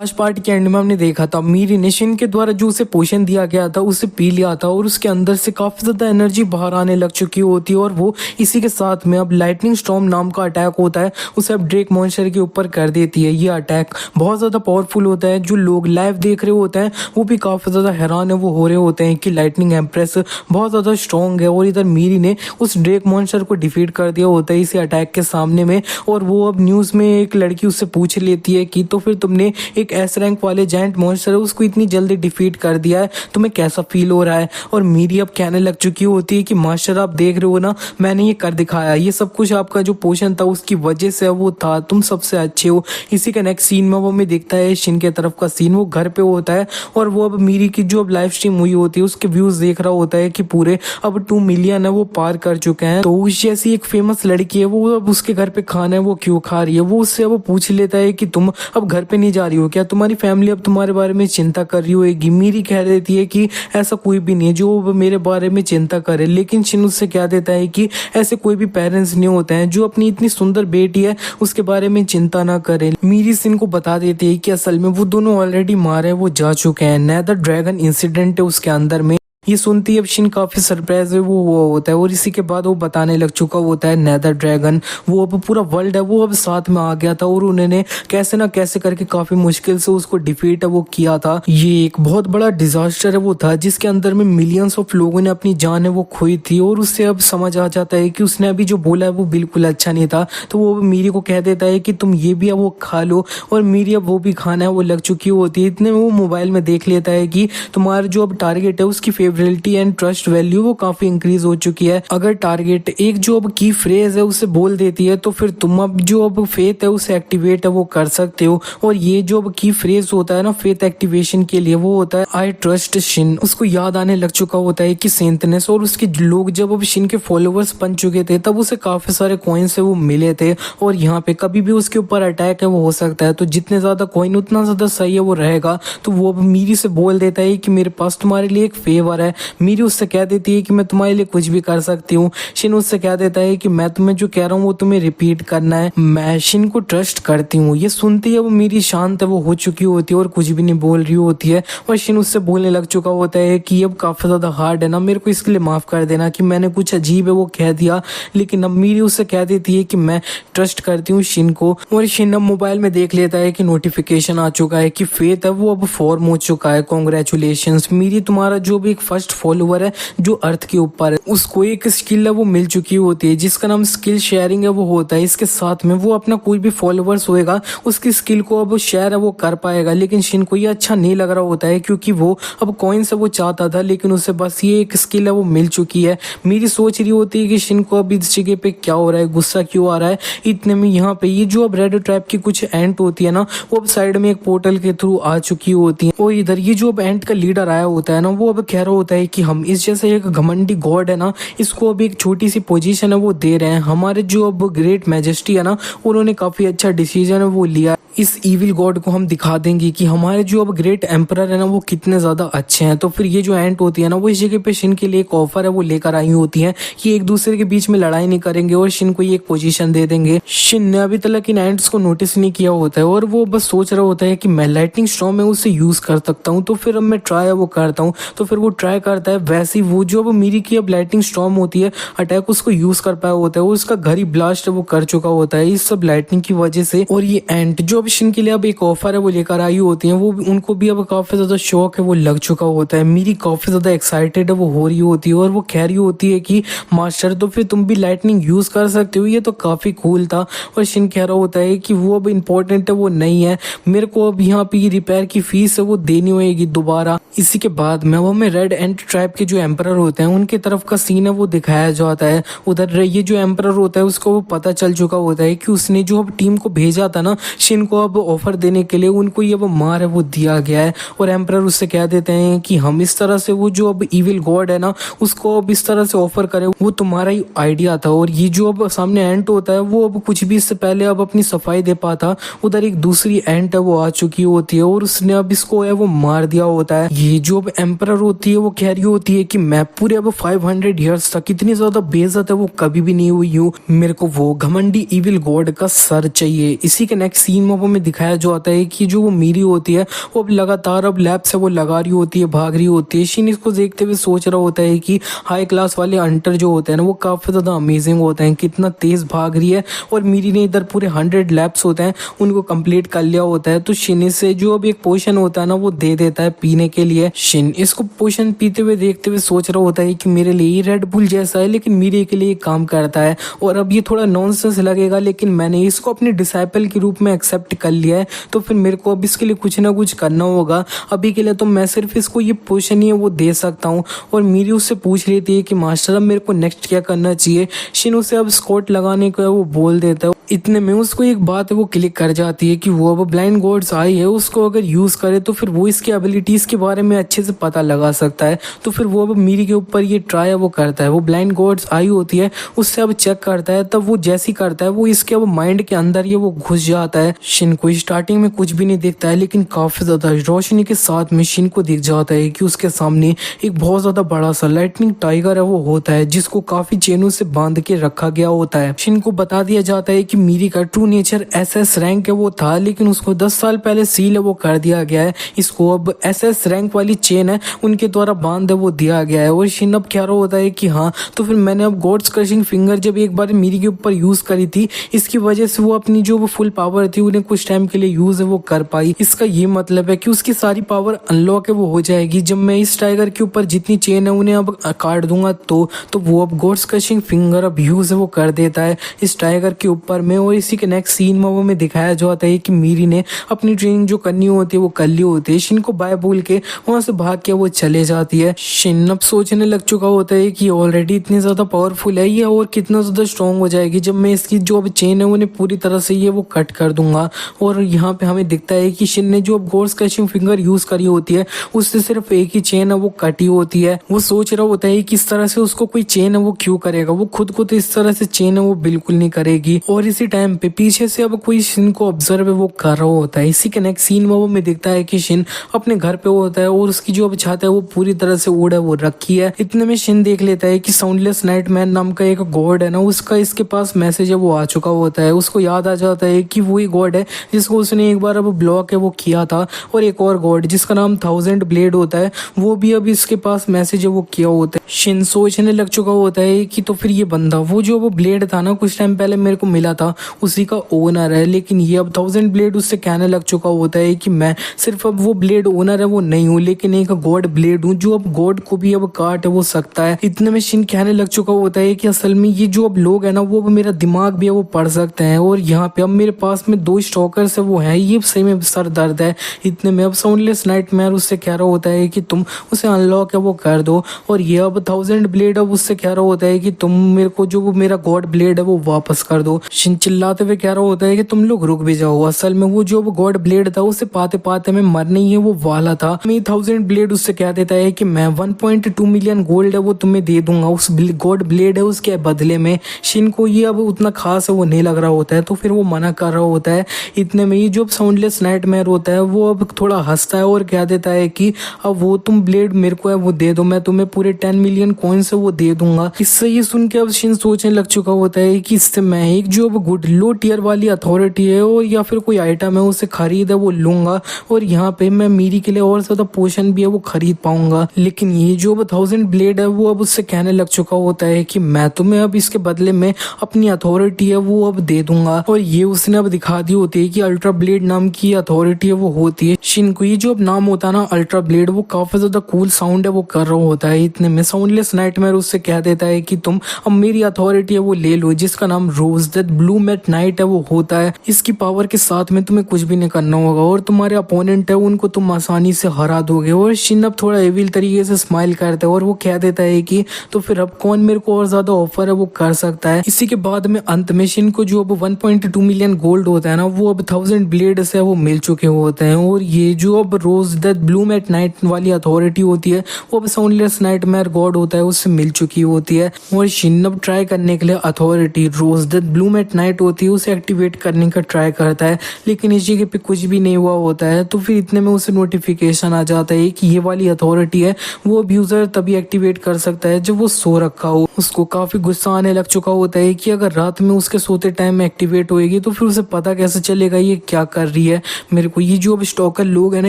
आज पार्ट के एंड में हमने देखा था मीरी ने शिन के द्वारा जो उसे पोषण दिया गया था उसे पी लिया था और उसके अंदर से काफी ज्यादा एनर्जी बाहर आने लग चुकी होती है और वो इसी के साथ में अब लाइटनिंग स्टॉर्म नाम का अटैक होता है उसे अब ड्रेक मॉन्स्टर के ऊपर कर देती है। ये अटैक बहुत ज्यादा पावरफुल होता है। जो लोग लाइव देख रहे होते हैं वो भी काफी ज्यादा हैरान है, वो हो रहे होते हैं कि लाइटनिंग एम्प्रेस बहुत ज्यादा स्ट्रॉन्ग है और इधर मीरी ने उस ड्रेक मॉन्स्टर को डिफीट कर दिया होता है इसी अटैक के सामने में। और वो अब न्यूज में एक लड़की उससे पूछ लेती है कि तो फिर तुमने एक एस रैंक वाले जायंट मॉन्स्टर है उसको इतनी जल्दी डिफीट कर दिया है, तुम्हें कैसा फील हो रहा है। और मीरी अब कहने लग चुकी होती है कि मास्टर आप देख रहे हो ना, मैंने ये कर दिखाया, ये सब कुछ आपका जो पोषण था उसकी वजह से वो था, तुम सबसे अच्छे हो। इसी का नेक्स्ट सीन में वो हमें दिखता है शिन के तरफ का सीन, वो घर पे होता है और वो अब मीरी की जो अब लाइव स्ट्रीम हुई होती है उसके व्यूज देख रहा होता है कि पूरे अब 2 मिलियन है वो पार कर चुके हैं। तो उस जैसी एक फेमस लड़की है वो अब उसके घर पे खाना है वो क्यों खा रही है। वो उससे अब पूछ लेता है कि तुम अब घर पे नहीं जा रही हो क्या, तुम्हारी फैमिली अब तुम्हारे बारे में चिंता कर रही होगी। मीरी कह देती है कि ऐसा कोई भी नहीं है जो मेरे बारे में चिंता करे, लेकिन शिन उससे कह देता है कि ऐसे कोई भी पेरेंट्स नहीं होते हैं जो अपनी इतनी सुंदर बेटी है उसके बारे में चिंता ना करे। मीरी शिन को बता देती है कि असल में वो दोनों ऑलरेडी मारे वो जा चुके हैं, नेदर ड्रैगन इंसिडेंट है उसके अंदर में। ये सुनती अब शिन काफी सरप्राइज है वो होता है और इसी के बाद वो बताने लग चुका होता है नेदर ड्रैगन, वो अब पूरा वर्ल्ड है वो अब साथ में आ गया था और उन्होंने कैसे ना कैसे करके काफी मुश्किल से उसको डिफीट है वो किया था। ये एक बहुत बड़ा डिजास्टर है वो था जिसके अंदर में मिलियंस ऑफ लोगों ने अपनी जान है वो खोई थी और उससे अब समझ आ जाता है कि उसने अभी जो बोला है वो बिल्कुल अच्छा नहीं था। तो वो मीरी को कह देता है कि तुम ये भी अब वो खा लो और मीरी अब वो भी खाना है वो लग चुकी होती है। इतने में वो मोबाइल में देख लेता है कि तुम्हारा जो अब टारगेट है उसकी फेवरेलिटी एंड ट्रस्ट वैल्यू वो काफी इंक्रीज हो चुकी है। अगर टारगेट एक जो अब की फ्रेज है उसे बोल देती है तो फिर तुम अब जो अब फेथ है उसे एक्टिवेट है वो कर सकते हो। और ये जो अब की फ्रेज होता है ना फेथ एक्टिवेशन के लिए वो होता है आई ट्रस्ट शिन। उसको याद आने लग चुका होता है कि सेंटनेस और उसके लोग जब अब शिन के फॉलोअर्स बन चुके थे तब उसे काफी सारे कॉइन्स है वो मिले थे और यहाँ पे कभी भी उसके ऊपर अटैक है वो हो सकता है, तो जितने ज्यादा कॉइन उतना ज्यादा सही है वो रहेगा। तो वो अब मीरी से बोल देता है कि मेरे पास तुम्हारे लिए एक फेवर है। मीरी उससे कह देती है कि मैं तुम्हारे लिए कुछ भी कर सकती हूँ। शिन उससे कह देता है कि मैं तुम्हें जो कह रहा हूँ वो तुम्हें रिपीट करना है, मैं शिन को ट्रस्ट करती हूँ। ये सुनती है वो मीरी शांत है वो हो चुकी होती है और कुछ भी नहीं बोल रही होती है और शिन उससे बोलने लग चुका होता है कि अब काफी ज्यादा हार्ड है ना, मेरे को इसके लिए माफ कर देना कि मैंने कुछ अजीब है वो कह दिया। लेकिन अब मीरी उससे कह देती है कि मैं ट्रस्ट करती हूँ शिन को। और शिन अब मोबाइल में देख लेता है कि नोटिफिकेशन आ चुका है कि फेथ है वो अब फॉर्म हो चुका है, कॉन्ग्रेचुलेशंस मीरी, तुम्हारा जो भी एक फर्स्ट फॉलोअर है जो अर्थ के ऊपर है उसको एक स्किल है वो मिल चुकी होती है जिसका नाम स्किल शेयरिंग है वो होता है। इसके साथ में वो अपना कोई भी फॉलोअर्स होएगा उसकी स्किल को अब शेयर है वो कर पाएगा। लेकिन शिन को ये अच्छा नहीं लग रहा होता है क्योंकि वो अब कॉइन से वो चाहता था लेकिन उसे बस ये एक स्किल है वो मिल चुकी है। मेरी सोच रही होती है कि शिन को अब इस जगह पे क्या हो रहा है, गुस्सा क्यों आ रहा है। इतने में यहाँ पे ये जो अब रेड ट्रैप की कुछ एंट होती है ना वो अब साइड में एक पोर्टल के थ्रू आ चुकी होती है और इधर ये जो अब एंट का लीडर आया होता है ना वो अब कह रहा होता है कि हम इस जैसे एक घमंडी गॉड है ना इसको अब एक छोटी सी पोजीशन है वो दे रहे हैं। हमारे जो अब ग्रेट मैजेस्टी है ना उन्होंने काफी अच्छा डिसीजन है वो लिया, इस इविल गॉड को हम दिखा देंगे कि हमारे जो अब ग्रेट एम्परर है ना वो कितने ज्यादा अच्छे हैं। तो फिर ये जो एंट होती है ना वो इस जगह पे शिन के लिए एक ऑफर है वो लेकर आई होती है कि एक दूसरे के बीच में लड़ाई नहीं करेंगे और शिन को ये एक पोजीशन दे देंगे। शिन ने अभी तक इन एंट्स को नोटिस नहीं किया होता है और वो बस सोच रहा होता है कि मैं लाइटनिंग स्टॉर्म है उसे यूज कर सकता हूँ, तो फिर अब मैं ट्राई वो करता हूँ। तो फिर वो ट्राई करता है, वैसे वो जो अब मीरी की अब लाइटनिंग स्टॉर्म होती है अटैक उसको यूज कर पाया होता है, उसका घर ही ब्लास्ट वो कर चुका होता है इस सब लाइटनिंग की वजह से। और ये एंट जो अब शिन के लिए अब एक ऑफर है वो लेकर आई होती है वो उनको भी अब काफी ज्यादा शौक है वो लग चुका होता है। मीरी काफी ज्यादा एक्साइटेड है वो हो रही होती है और वो कह रही होती है कि मास्टर तो फिर तुम भी लाइटनिंग यूज कर सकते हो, ये तो काफी कूल था। और शिन कह रहा होता है कि वो अब इम्पोर्टेंट है वो नहीं है, मेरे को अब यहाँ पे रिपेयर की फीस है वो देनी होगी दोबारा। इसी के बाद में वो में रेड एंट ट्राइब के जो एम्परर होते हैं उनके तरफ का सीन है वो दिखाया जाता है। उधर ये जो एम्परर होता है उसको वो पता चल चुका होता है कि उसने जो अब टीम को भेजा था ना शिन को अब ऑफर देने के लिए, उनको ये वो मार है वो दिया गया है। और एम्परर उससे कह देते हैं कि हम इस तरह से वो जो अब इविल गॉड है ना उसको अब इस तरह से ऑफर करें, वो तुम्हारा ही आइडिया था। और ये जो अब सामने एंट होता है वो अब कुछ भी इससे पहले अब अपनी सफाई दे पाता, उधर एक दूसरी एंट है वो आ चुकी होती है और उसने अब इसको है वो मार दिया होता है। ये जो अब एम्परर होती है वो कह रही होती है कि मैं पूरे अब 500 ईयर्स तक इतनी ज्यादा बेइज्जत है वो कभी भी नहीं हुई हूँ, मेरे को वो घमंडी इविल गॉड का सर चाहिए। इसी के नेक्स्ट सीन में हमें दिखाया जो आता है कि जो वो मीरी होती है वो अब लगातार अब लैब से वो लगा रही होती है, भाग रही होती है। शिन इसको देखते हुए सोच रहा होता है कि हाई क्लास वाले हंटर जो होते हैं ना वो काफी ज्यादा अमेजिंग होते हैं, कितना तेज भाग रही है। और मीरी ने इधर पूरे 100 लैब्स होते हैं उनको कंप्लीट कर लिया होता है। तो शिन से जो अब एक पोशन होता है ना वो दे देता है पीने के लिए। शिन इसको पोशन पीते हुए देखते हुए सोच रहा होता है कि मेरे लिए रेड बुल जैसा है लेकिन मीरी के लिए काम करता है और अब ये थोड़ा नॉनसेंस लगेगा लेकिन मैंने इसको अपने डिसाइपल के रूप में एक्सेप्ट कर लिया है तो फिर मेरे को अब इसके लिए कुछ ना कुछ करना होगा। अभी के लिए तो मैं सिर्फ इसको ये पोशन ही है वो दे सकता हूँ। और मीरी उससे पूछ लेती है कि मास्टर अब मेरे को नेक्स्ट क्या करना चाहिए। शिन उसे अब स्कॉट लगाने को वो बोल देता है। इतने में उसको एक बात है वो क्लिक कर जाती है कि वो अब ब्लाइंड गॉड्स आई है, उसको अगर यूज करे तो फिर वो इसकी एबिलिटीज के बारे में अच्छे से पता लगा सकता है। तो फिर वो अब मीरी के ऊपर ये ट्राई वो करता है। वो ब्लाइंड गॉड्स आई होती है उससे अब चेक करता है, तब वो जैसी करता है वो इसके अब माइंड के अंदर ये वो घुस जाता है। शिन को स्टार्टिंग में कुछ भी नहीं दिखता है लेकिन काफी ज्यादा रोशनी के साथ में शिन को दिख जाता है कि उसके सामने एक बहुत ज्यादा बड़ा सा लाइटनिंग टाइगर है वो होता है जिसको काफी चेनों से बांध के रखा गया होता है। शिन को बता दिया जाता है कि मीरी का ट्रू नेचर एसएस रैंक है वो था लेकिन उसको 10 साल पहले सील है वो कर दिया गया है। इसको अब एसएस रैंक वाली चेन है उनके द्वारा बांध है वो दिया गया है। और शिन अब कह रहा होता है कि हाँ तो फिर मैंने अब गॉड्स क्रशिंग फिंगर जब एक बार मीरी के ऊपर यूज करी थी इसकी वजह से वो अपनी जो वो फुल पावर थी उन्हें कुछ टाइम के लिए यूज है वो कर पाई। इसका ये मतलब है कि उसकी सारी पावर अनलॉक है वो हो जाएगी जब मैं इस टाइगर के ऊपर जितनी चेन है उन्हें अब काट दूंगा। तो वो अब गॉड्स क्रशिंग फिंगर अब यूज है वो कर देता है इस टाइगर के ऊपर में। और इसी के नेक्स्ट सीन में वो में दिखाया जाता है कि मीरी ने अपनी ट्रेनिंग जो करनी होती है वो कर ली होती है। शिन को बाय बोल के वहां से भाग के वो चले जाती है। शिन अब सोचने लग चुका होता है कि ऑलरेडी इतनी ज्यादा पावरफुल है ये और कितना ज्यादा स्ट्रॉन्ग हो जाएगी जब मैं इसकी जो अब चेन है उन्हें पूरी तरह से ये वो कट कर दूंगा। और यहाँ पे हमें दिखता है कि शिन ने जो अब गॉड्स क्रशिंग फिंगर यूज करी होती है उससे सिर्फ एक ही चेन है वो कटी होती है। वो सोच रहा होता है कि इस तरह से उसको कोई चेन है वो क्यों करेगा, वो खुद को तो इस तरह से चेन है वो बिल्कुल नहीं करेगी। और इसी टाइम पे पीछे से अब कोई शिन को ऑब्जर्व वो कर रहा होता है। इसी के नेक्स्ट सीन में वो में दिखता है कि शिन अपने घर पे होता है और उसकी जो अब छत है वो पूरी तरह से उड़ है वो रखी है। इतने में शिन देख लेता है कि साउंडलेस नाइटमैन नाम का एक गॉड है ना उसका इसके पास मैसेज है वो आ चुका होता है। उसको याद आ जाता है कि वही गॉड है जिसको उसने एक बार अब ब्लॉक है वो किया था। और एक और गॉड जिसका नाम 1000 ब्लेड होता है वो भी अब इसके पास मैसेज है वो किया होता है। शिन सोचने लग चुका होता है कि तो फिर ये बंदा वो जो वो ब्लेड था ना कुछ टाइम पहले मेरे को मिला था उसी का ओनर है। लेकिन ये अब 1000 ब्लेड उससे कहने लग चुका होता है कि मैं सिर्फ अब वो ब्लेड ओनर है वो नहीं हूँ लेकिन एक गॉड ब्लेड हूँ जो अब गॉड को भी अब काट वो सकता है। इतने में शिन कहने लग चुका होता है कि असल में ये जो अब लोग है ना वो अब मेरा दिमाग भी है वो पढ़ सकते हैं। और यहाँ पे अब मेरे पास में 2 स्टॉकर्स है वो हैं, ये सही में सर दर्द है। इतने में अब साउंडलेस नाइटमेयर उससे कह रहा होता है कि तुम उसे अनलॉक है वो कर दो। और ये अब 1000 ब्लेड अब उससे कह रहा होता है कि तुम मेरे को जो वो मेरा गॉड ब्लेड है वो वापस कर दो। शिन चिल्लाते हुए कह रहा होता है कि तुम लोग रुक भी जाओ, असल में वो जो गॉड ब्लेड था उसे पाते पाते में मरने ही है वो वाला था। मैं 1000 ब्लेड उससे कह देता है कि मैं 1.2 मिलियन गोल्ड है वो तुम्हें दे दूंगा उस गॉड ब्लेड है उसके बदले में। शिन को ये अब उतना खास है वो नहीं लग रहा होता है तो फिर वो मना कर रहा होता है। इतने में ये जो साउंडलेस नाइटमेयर होता है वो अब थोड़ा हंसता है और कह देता है कि अब वो तुम ब्लेड मेरे को है वो दे दो, मैं तुम्हें पूरे 10 मिलियन कॉइन्स है वो दे दूंगा। इससे ये सुन के अब शिन सोचने लग चुका होता है कि इससे मैं एक जो अब गुड लो टियर वाली अथॉरिटी है और या फिर कोई आइटम है उसे खरीद है वो लूंगा और यहाँ पे मैं मीरी के लिए और ज्यादा पोशन भी है वो खरीद पाऊंगा। लेकिन ये जो अब 1000 ब्लेड है वो अब उससे कहने लग चुका होता है कि मैं तुम्हें अब इसके बदले में अपनी अथॉरिटी है वो अब दे दूंगा। और ये उसने अब दिखा दी होती है कि अल्ट्रा ब्लेड नाम की अथॉरिटी है वो होती है। शिन को ये जो अब नाम होता है ना अल्ट्रा ब्लेड वो काफी ज्यादा कूल साउंड है वो कर रहा होता है। इतने में साउंडलेस नाइटमेयर उससे कह देता है कि तुम अब मेरी अथॉरिटी है वो ले लो जिसका नाम रोज डेथ ब्लूम एट नाइट है वो होता है। इसकी पावर के साथ में तुम्हें कुछ भी नहीं करना होगा और तुम्हारे अपोनेंट है उनको तुम आसानी से हरा दोगे। और शिन अब थोड़ा एविल तरीके से स्माइल करता है और वो कह देता है कि तो फिर अब कौन मेरे को और ज्यादा ऑफर है वो कर सकता है। इसी के बाद में अंत में शिन को जो अब 1.2 मिलियन गोल्ड होता है ना वो अब 1000 ब्लेड से वो मिल चुके होते हैं। और ये जो अब रोज डेथ ब्लूम एट नाइट वाली अथॉरिटी होती है वो अब साउंडलेस नाइटमेयर गॉड होता है उससे मिल चुकी होती है। और शिन अब ट्राई करने के लिए authority rose death bloom at night night होती है उसे एक्टिवेट करने का ट्राई करता है, लेकिन इस जगह पे कुछ भी नहीं हुआ होता है। तो फिर इतने में उसे नोटिफिकेशन आ जाता है कि ये वाली अथॉरिटी है वो अब्यूजर तभी एक्टिवेट कर सकता है जब वो सो रखा हो। उसको काफी गुस्सा आने लग चुका होता है कि अगर रात में उसके सोते टाइम में एक्टिवेट होएगी तो फिर उसे पता कैसे चलेगा ये क्या कर रही है। मेरे को ये जो अब स्टॉकर लोग है ना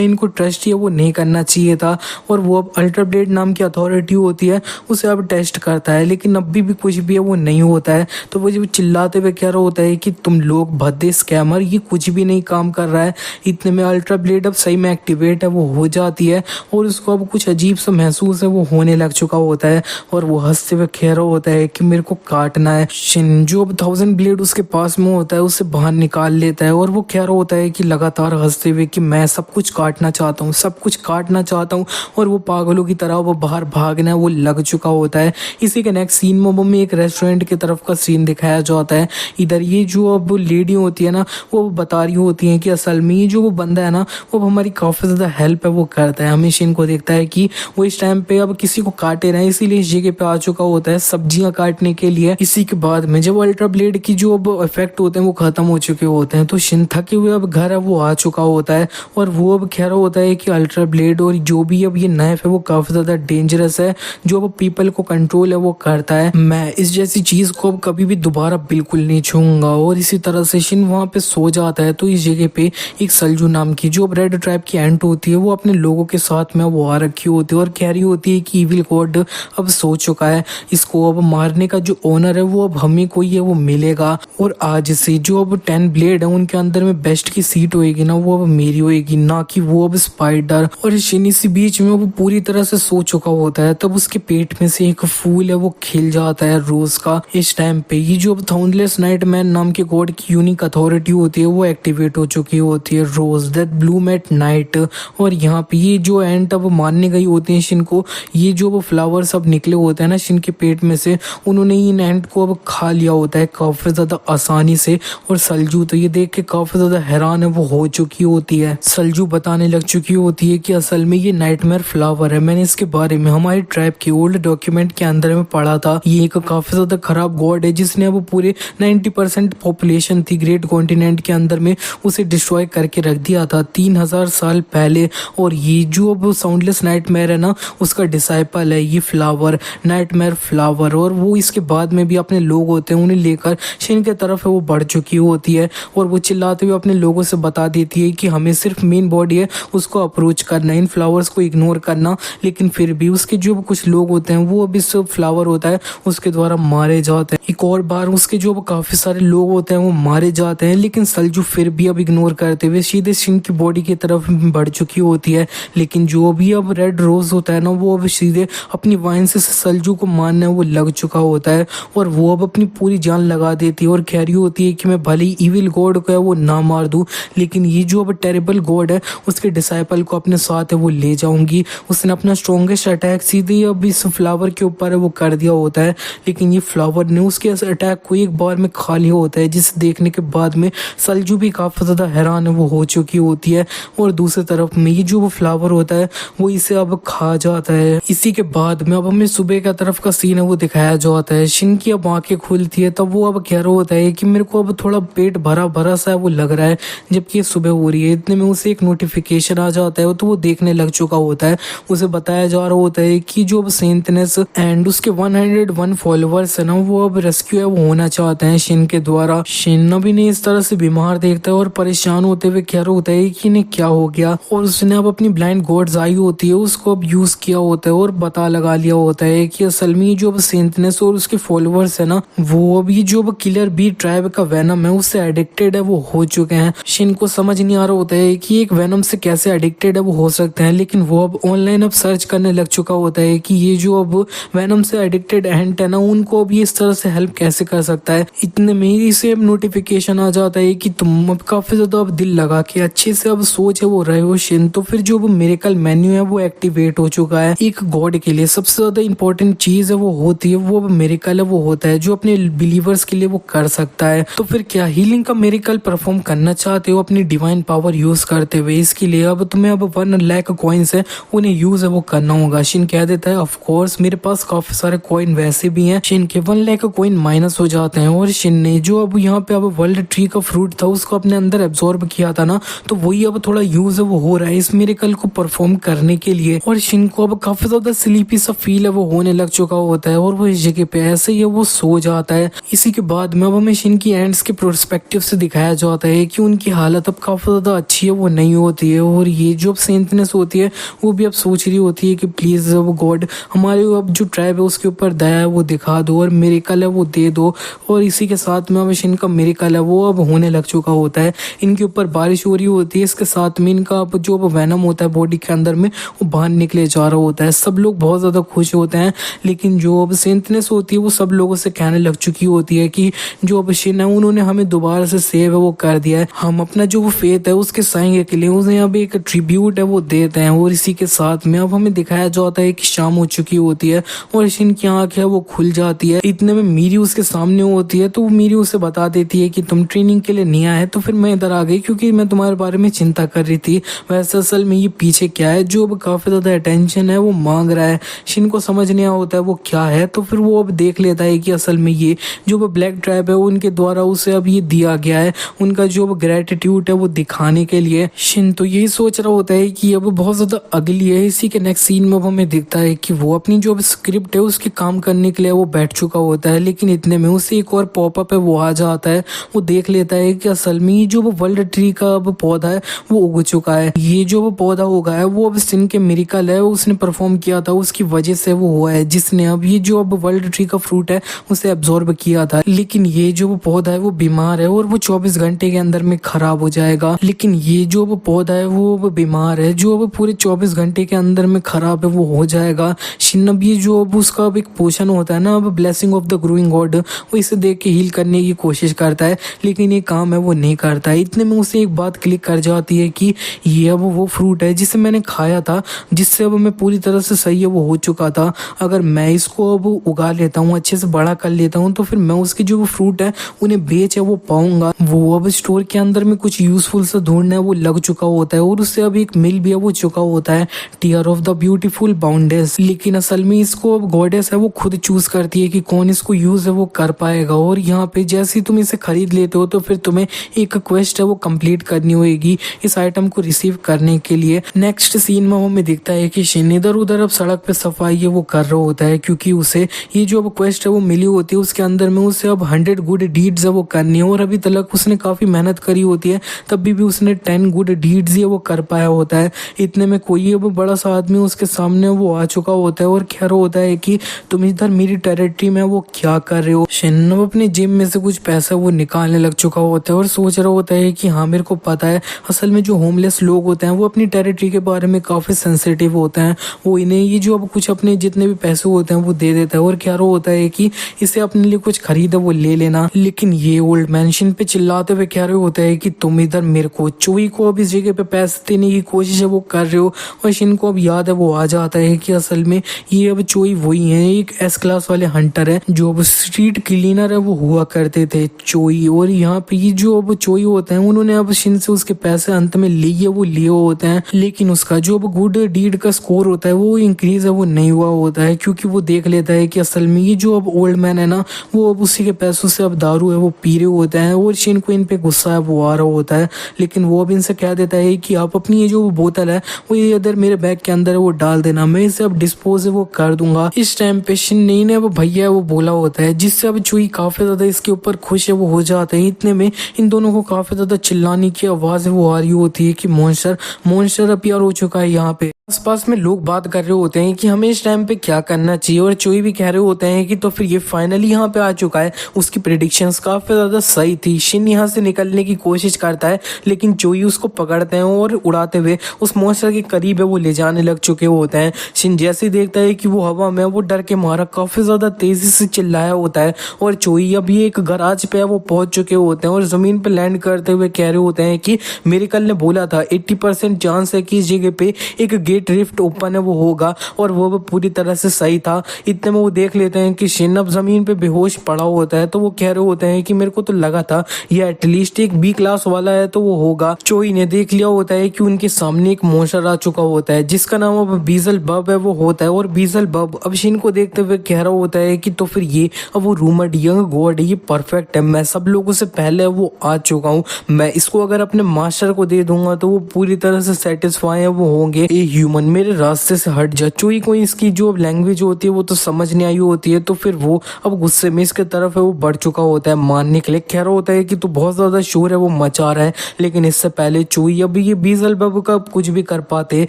इनको ट्रस्ट ही वो नहीं करना चाहिए था। और वो अब अल्ट्रा ब्लेड नाम की अथॉरिटी होती है उसे अब टेस्ट करता है, लेकिन अभी भी कुछ भी है वो नहीं होता है। तो वो जब चिल्लाते हुए कह रहा होता है कि तुम लोग भद्दे स्कैमर, ये कुछ भी नहीं काम कर रहा है। इतने में अल्ट्रा ब्लेड अब सही में एक्टिवेट है वो हो जाती है और उसको अब कुछ अजीब सा महसूस है वो होने लग चुका होता है और वो हंसते हुए कह रहा होता है कि मेरे को काटना है। शिन जो अब 1000 ब्लेड उसके पास में होता है उसे बाहर निकाल लेता है और वो कह रहा होता है कि लगातार हंसते हुए कि मैं सब कुछ काटना चाहता हूँ, सब कुछ काटना चाहता हूँ। और वो पागलों की तरह वो बाहर भागना है वो लग चुका होता है। इसी के नेक्स्ट सीन में एक रेस्टोरेंट की तरफ का सीन दिखाया जाता है। इधर ये जो अब लेडी होती है ना वो बता रही होती है कि असल में ये जो वो बंदा है ना वो हमारी काफी ज्यादा हेल्प है वो करता है। हमेशा इनको देखता है कि वो इस टाइम पे अब किसी को काटे रहे, इसीलिए इस जगह पे आ चुका होता है सब्जियां काटने के लिए। इसी के बाद में जब अल्ट्रा ब्लेड की जो अब इफेक्ट होते हैं वो खत्म हो चुके होते हैं तो शिन थके हुए अब घर है वो आ चुका होता है और वो अब कह रहा होता है कि अल्ट्रा ब्लेड और जो भी अब ये नाइफ है वो काफी ज्यादा डेंजरस है, जो अब पीपल को कंट्रोल है वो करता है। मैं इस जैसी चीज को अब कभी भी दोबारा बिल्कुल नहीं छूऊंगा। और इसी तरह से शिन वहां पे सो जाता है। तो इस जगह पे एक सल्जू नाम की जो अब रेड ट्राइब की एंट होती है वो अपने लोगों के साथ में वो आ रखी होती है और कह रही होती है कि इविल गॉड अब सो चुका है, इसको अब मारने का जो ओनर है वो अब हमें कोई है वो मिलेगा। और आज से जो अब 10 ब्लेड है उनके अंदर में बेस्ट की सीट होएगी ना वो अब मेरी होएगी, ना कि वो अब स्पाइडर। और शिन इसी बीच में वो पूरी तरह से सो चुका होता है तब उसके पेट में से एक फूल है वो खिल जाता है रोज का। इस टाइम पे ये जो अब थाउंडलेस नाइट मैन नाम के गॉड की यूनिक अथॉरिटी होती है वो एक्टिवेट हो चुकी होती है, रोज दैट ब्लूम एट नाइट। और यहाँ पे ये जो एंट अब मारने गई होती है शिन को, ये जो वो फ्लावर्स अब निकले होते हैं ना शिन के पेट में से, उन्होंने इन एंट को अब खा लिया होता है काफी ज्यादा आसानी से। और सल्जू तो ये देख के काफी ज्यादा हैरान है वो हो चुकी होती है। सल्जू बताने लग चुकी होती है कि असल में ये नाइटमेयर फ्लावर है, मैंने इसके बारे में हमारी ट्राइब के ओल्ड डॉक्यूमेंट के अंदर में पढ़ा था। ये एक काफी ज्यादा खराब गॉड है जिसने अब पूरे 90% पॉपुलेशन थी ग्रेट कॉन्टिनेंट के अंदर में उसे डिस्ट्रॉय करके रख दिया था 3000 साल पहले। और ये जो अब साउंडलेस नाइटमेयर है ना उसका डिसाइपल है ये फ्लावर, नाइटमेयर फ्लावर। और वो इसके बाद में भी अपने लोग होते हैं उन्हें लेकर शिन के तरफ है वो बढ़ चुकी होती है और वो चिल्लाते हुए अपने लोगों से बता देती है कि हमें सिर्फ मेन बॉडी है उसको अप्रोच करना, इन फ्लावर्स को इग्नोर करना। लेकिन फिर भी उसके जो कुछ लोग होते हैं वो अब इस फ्लावर होता है उसके द्वारा मारे जाते हैं। एक और बार उसके जो काफी सारे लोग होते हैं वो मारे जाते हैं, लेकिन सल्जू फिर भी अब इग्नोर करते हुए सीधे शिन की बॉडी की तरफ बढ़ चुकी होती है। लेकिन जो भी अब रेड रोज होता है ना वो अब सीधे अपनी वाइन से सल्जू को मारने वो लग चुका होता है और वो अब अपनी पूरी जान लगा देती है और कह रही होती है कि मैं भले ही इविल गॉड को है वो ना मार दूं, लेकिन ये जो अब टेरेबल गॉड है उसके डिसाइपल को अपने साथ है वो ले जाऊंगी। उसने अपना स्ट्रॉन्गेस्ट अटैक सीधे अब इस फ्लावर के ऊपर है वो कर दिया होता है, लेकिन ये फ्लावर ने उसके अटैक को एक बार में खा लिया होता है, जिसे देखने के बाद में सल्जू भी काफी ज्यादा हैरान है वो हो चुकी होती है। और दूसरी तरफ में ये जो वो फ्लावर होता है वो इसे अब खा जाता है। इसी के बाद में अब हमें सुबह का तरफ का सीन है वो दिखाया जाता है। शिन की अब आंखें खुलती है तब वो अब कह रहा होता है कि मेरे को अब थोड़ा पेट भरा भरा सा वो लग रहा है, जबकि सुबह हो रही है। इतने में उसे एक नोटिफिकेशन आ जाता है तो वो देखने लग चुका होता है। उसे बताया जा रहा होता है कि जो अब सेंटनेस एंड उसके 101 फॉलोअर्स है ना वो अब रेस्क्यू है वो होना चाहते हैं शिन के द्वारा। शिन अभी ने इस तरह से बीमार देखता है और परेशान होते हुए कह रहा होता है कि इन्हें क्या हो गया। और उसने अब अपनी ब्लाइंड गॉड्स आई होती है उसको अब यूज किया होता है और पता लगा लिया होता है कि असल में जो अब सेंटनेस और उसके फॉलोअर्स है ना वो अभी जो अब किलर बी ट्राइब का वेनम है उससे एडिक्टेड है वो हो चुके हैं। शिन को समझ नहीं आ रहा होता है कि एक वेनम से कैसे एडिक्टेड है वो हो सकते हैं, लेकिन वो अब ऑनलाइन अब सर्च करने लग चुका होता है कि ये जो अब वेनम से एडिक्टेड एंट है ना उनको अब इस तरह से हेल्प कैसे कर सकता है। इतने में ही इसे अब नोटिफिकेशन आ जाता है कि तुम अब काफी ज्यादा अब दिल लगा के अच्छे से अब सोच है वो रहे हो शिन। तो फिर जो मिरेकल मेन्यू है वो एक्टिवेट हो चुका है। एक गॉड के लिए सबसे ज्यादा इंपॉर्टेंट चीज है वो होती है वो मिरेकल है वो होता है जो अपने बिलीवर्स के लिए वो कर सकता है। तो फिर क्या हीलिंग का मिरेकल परफॉर्म करना चाहते हो अपनी डिवाइन पावर यूज करते हुए, इसके लिए अब तुम्हें अब 1 लाख कॉइन्स है उन्हें यूज है वो करना होगा। शिन कह देता है ऑफ कोर्स मेरे पास काफी सारे कॉइन वैसे भी हैं। शिन के 1 लाख कॉइन माइनस हो जाते हैं और शिन ने जो अब यहाँ पे अब वर्ल्ड ट्री का फ्रूट था उसको अपने अंदर एब्जॉर्ब किया था ना, तो वही अब थोड़ा यूज है वो हो रहा है इस मिरेकल को परफॉर्म करने के लिए। और शिन को अब काफी ज्यादा स्लीपी सा फील है वो होने लग चुका होता है और वो इस जगह पे ऐसे ही वो सो जाता है। इसी के बाद में अब हमें शिन की एंड्स के प्रोस्पेक्टिव से दिखाया जाता है कि उनकी हालत अब काफी ज्यादा अच्छी है वो नहीं होती है। और ये जो अब सेंटनेस होती है वो भी अब सोच रही होती है कि प्लीज अब गॉड हमारे अब जो ट्राइब है उसके ऊपर दया है वो दिखा दो और मिरेकल है वो दे दो। और इसी के साथ में अब शिन का मिरेकल है वो अब होने लग चुका होता है। इनके ऊपर बारिश हो रही होती है, इसके साथ में इनका अब जो अब वेनम होता है बॉडी के अंदर में वो बाहर निकले जा रहा होता है। सब लोग बहुत ज्यादा खुश होते हैं, लेकिन जो अब सेंटनेस होती है वो सब लोगों से कहने लग चुकी होती है कि जो अब शिन है उन्होंने हमें दोबारा से सेव है वो कर दिया है, हम अपना जो वो फेथ है उसके साइन के लिए उन्हें अब एक ट्रिब्यूट है वो देते हैं। और इसी के साथ में अब हमें दिखाया जाता है कि शाम हो चुकी होती है और शिन की आंख है वो खुल जाती है। इतने में मीरी उसके सामने होती है, तो वो मीरी उसे बता देती है कि तुम ट्रेनिंग के लिए नहीं आए, तो फिर मैं इधर आ गई क्योंकि मैं तुम्हारे बारे में चिंता कर रही थी। वैसे असल में ये पीछे क्या है जो अब काफी ज्यादा अटेंशन है वो मांग रहा है। शिन को समझ नहीं होता है वो क्या है, तो फिर वो अब देख लेता है कि असल में ये जो ब्लैक ट्राइब है उनके द्वारा उसे अब ये दिया गया है, उनका जो ग्रेटिट्यूड है वो दिखाने के लिए। शिन तो यही सोच रहा होता है कि अब बहुत ज्यादा अगली है। इसी के नेक्स्ट सीन में अब हमें दिखता है कि वो अपनी जो स्क्रिप्ट है उसके काम करने के लिए वो बैठ चुका होता है, लेकिन इतने में उसे एक और पॉपअप है वो आ जाता है। वो देख लेता है कि असल में ये जो वर्ल्ड ट्री का अब पौधा है वो उग चुका है। ये जो पौधा उगा है वो अब शिन के मिरेकल है उसने परफॉर्म किया था उसकी वजह से वो हुआ है, जिसने अब ये जो अब वर्ल्ड ट्री का फ्रूट है उसे एब्जॉर्ब किया था। लेकिन ये जो पौधा है वो बीमार है और वो 24 घंटे के अंदर में खराब हो जाएगा। लेकिन ये जो पौधा है वो अब बीमार है जो अब पूरे 24 घंटे के अंदर में खराब है वो हो जाएगा। शिन अब ये जो अब उसका अब एक पोशन होता है ना अब blessing of the growing God, वो इसे देख के हील करने की कोशिश करता है, लेकिन ये काम है वो नहीं करता है। इतने में उसे एक बात क्लिक कर जाती है कि ये अब वो फ्रूट है जिसे मैंने खाया था, जिससे अब मैं पूरी तरह से सही है वो हो चुका था। अगर मैं इसको अब उगा लेता हूँ अच्छे से बड़ा कर लेता हूँ तो फिर मैं उसके जो फ्रूट है उन्हें बेच है वो पाऊंगा। वो अब स्टोर के अंदर में कुछ यूजफुल से ढूंढना है वो लग चुका होता है और उससे अब एक मिल भी है वो चुका होता है, टीयर ऑफ द ब्यूटीफुल बाउंडेस। लेकिन असल में इसको अब गॉडेस है वो खुद चूज करती है कि कौन इसको यूज है वो कर पाएगा। और यहाँ पे जैसे ही तुम इसे खरीद लेते हो तो फिर तुम्हें एक क्वेस्ट है वो कंप्लीट करनी होगी इस आइटम को रिसीव करने के लिए। नेक्स्ट सीन में हमें दिखता है कि शिन इधर उधर अब सड़क पे सफाई है वो कर रहा होता है, क्योंकि उसे ये जो अब क्वेस्ट है वो मिली होती है उसके अंदर में उसे अब 100 गुड डीड्स है वो करनी है। और अभी तक उसने काफी मेहनत करी होती है तब भी उसने 10 गुड डीड्स ही वो कर पाया होता है। इतने में कोई अब बड़ा सा आदमी उसके सामने वो आ चुका होता है और कह रहा होता है कि तुम इधर मेरी टेरिटरी में वो क्या कर रहे हो। शिन अपने जेब में से कुछ पैसा वो निकालने लग चुका होता है और सोच रहा होता है कि हाँ मेरे को पता है असल में जो होमलेस लोग होते हैं वो अपनी टेरिटरी के बारे में काफी सेंसिटिव होते हैं, वो इन्हें ये जो अब कुछ अपने जितने भी पैसे होते हैं वो दे देता है और कह रहा होता है कि इसे अपने लिए कुछ खरीदा वो ले लेना। लेकिन ये ओल्ड मैन शिन पे चिल्लाते हुए कह रहे होता है कि तुम इधर मेरे को चोई को अब इस जगह पे पैसे देने की कोशिश है वो कर रहे हो। और शिन को अब याद है वो आ जाता है कि असल में ये अब चोई वही है, एक एस क्लास वाले हंटर है जो अब स्ट्रीट क्लीनर है वो हुआ करते थे चोई। और यहाँ पे ये जो अब चोई होते हैं उन्होंने अब शिन से उसके पैसे अंत में लिए वो लिए होते हैं, लेकिन उसका जो अब गुड डीड का स्कोर होता है वो इंक्रीज है वो नहीं हुआ होता है, क्योंकि वो देख लेता है कि असल में ये जो अब ओल्ड मैन है ना वो अब उसी के पैसों से अब दारू है वो पी रहे होते हैं। और शिन को इन पे गुस्सा है वो आ रहा होता है, लेकिन वो अब इनसे कह देता है कि आप अपनी ये जो बोतल है वो ये इधर मेरे बैग के अंदर है वो डाल देना, मैं इसे अब डिस्पोज है वो कर दूंगा। इस टाइम पे शिन ने वो भैया वो बोला होता है, जिससे अब चुई काफी ज्यादा इसके ऊपर खुश है वो हो जाते हैं। इतने में इन दोनों को काफी ज्यादा चिल्लाने की आवाज वो आ रही होती है कि मॉन्स्टर अपीयर हो चुका है यहाँ पे। आसपास में लोग बात कर रहे होते हैं कि हमें इस टाइम पे क्या करना चाहिए, और चोई भी कह रहे होते हैं कि तो फिर ये फाइनली यहाँ पे आ चुका है। उसकी प्रेडिक्शंस काफी ज्यादा सही थी। शिन यहाँ से निकलने की कोशिश करता है, लेकिन चोई उसको पकड़ते हैं और उड़ाते हुए उस मॉन्स्टर के करीब है वो ले जाने लग चुके होते हैं। शिन जैसे ही देखता है कि वो हवा में वो डर के मारा काफी ज्यादा तेजी से चिल्लाया होता है, और चोई अभी एक गराज पे वो पहुंच चुके होते हैं और जमीन पे लैंड करते हुए कह रहे होते हैं कि मिरेकल ने बोला था 80% चांस है कि इस जगह पे एक गेट रिफ्ट ओपन है वो होगा और वो पूरी तरह से सही था। इतने में वो देख लेते हैं कि शिन अब जमीन पे बेहोश पड़ा होता है। तो वो कह रहे होते हैं कि मेरे को तो लगा था ये एटलीस्ट एक बी क्लास वाला है तो वो होगा। चोई ने देख लिया होता है कि उनके सामने एक मॉन्स्टर आ चुका होता है जिसका नाम अब बीजल बब है वो होता है। और बीजल बब अब शिन को देखते हुए कह रहा होता है कि तो फिर ये अब वो रूमर्ड यंग गॉड है, ये परफेक्ट है, मैं सब लोगों से पहले वो आ चुका हूँ, मैं इसको अगर अपने मास्टर को दे दूंगा तो वो पूरी तरह से सेटिस्फाई है वो होंगे। ए ह्यूमन मेरे रास्ते से हट जा। चोई को इसकी जो लैंग्वेज होती है वो तो समझ नहीं आई होती है। तो फिर वो अब गुस्से में इसके तरफ है वो बढ़ चुका होता है मारने के लिए। कह रहा होता है कि तू बहुत ज्यादा शोर है वो मचा रहा है, लेकिन इससे पहले चोई अब ये बीजल बब का कुछ भी कर पाते।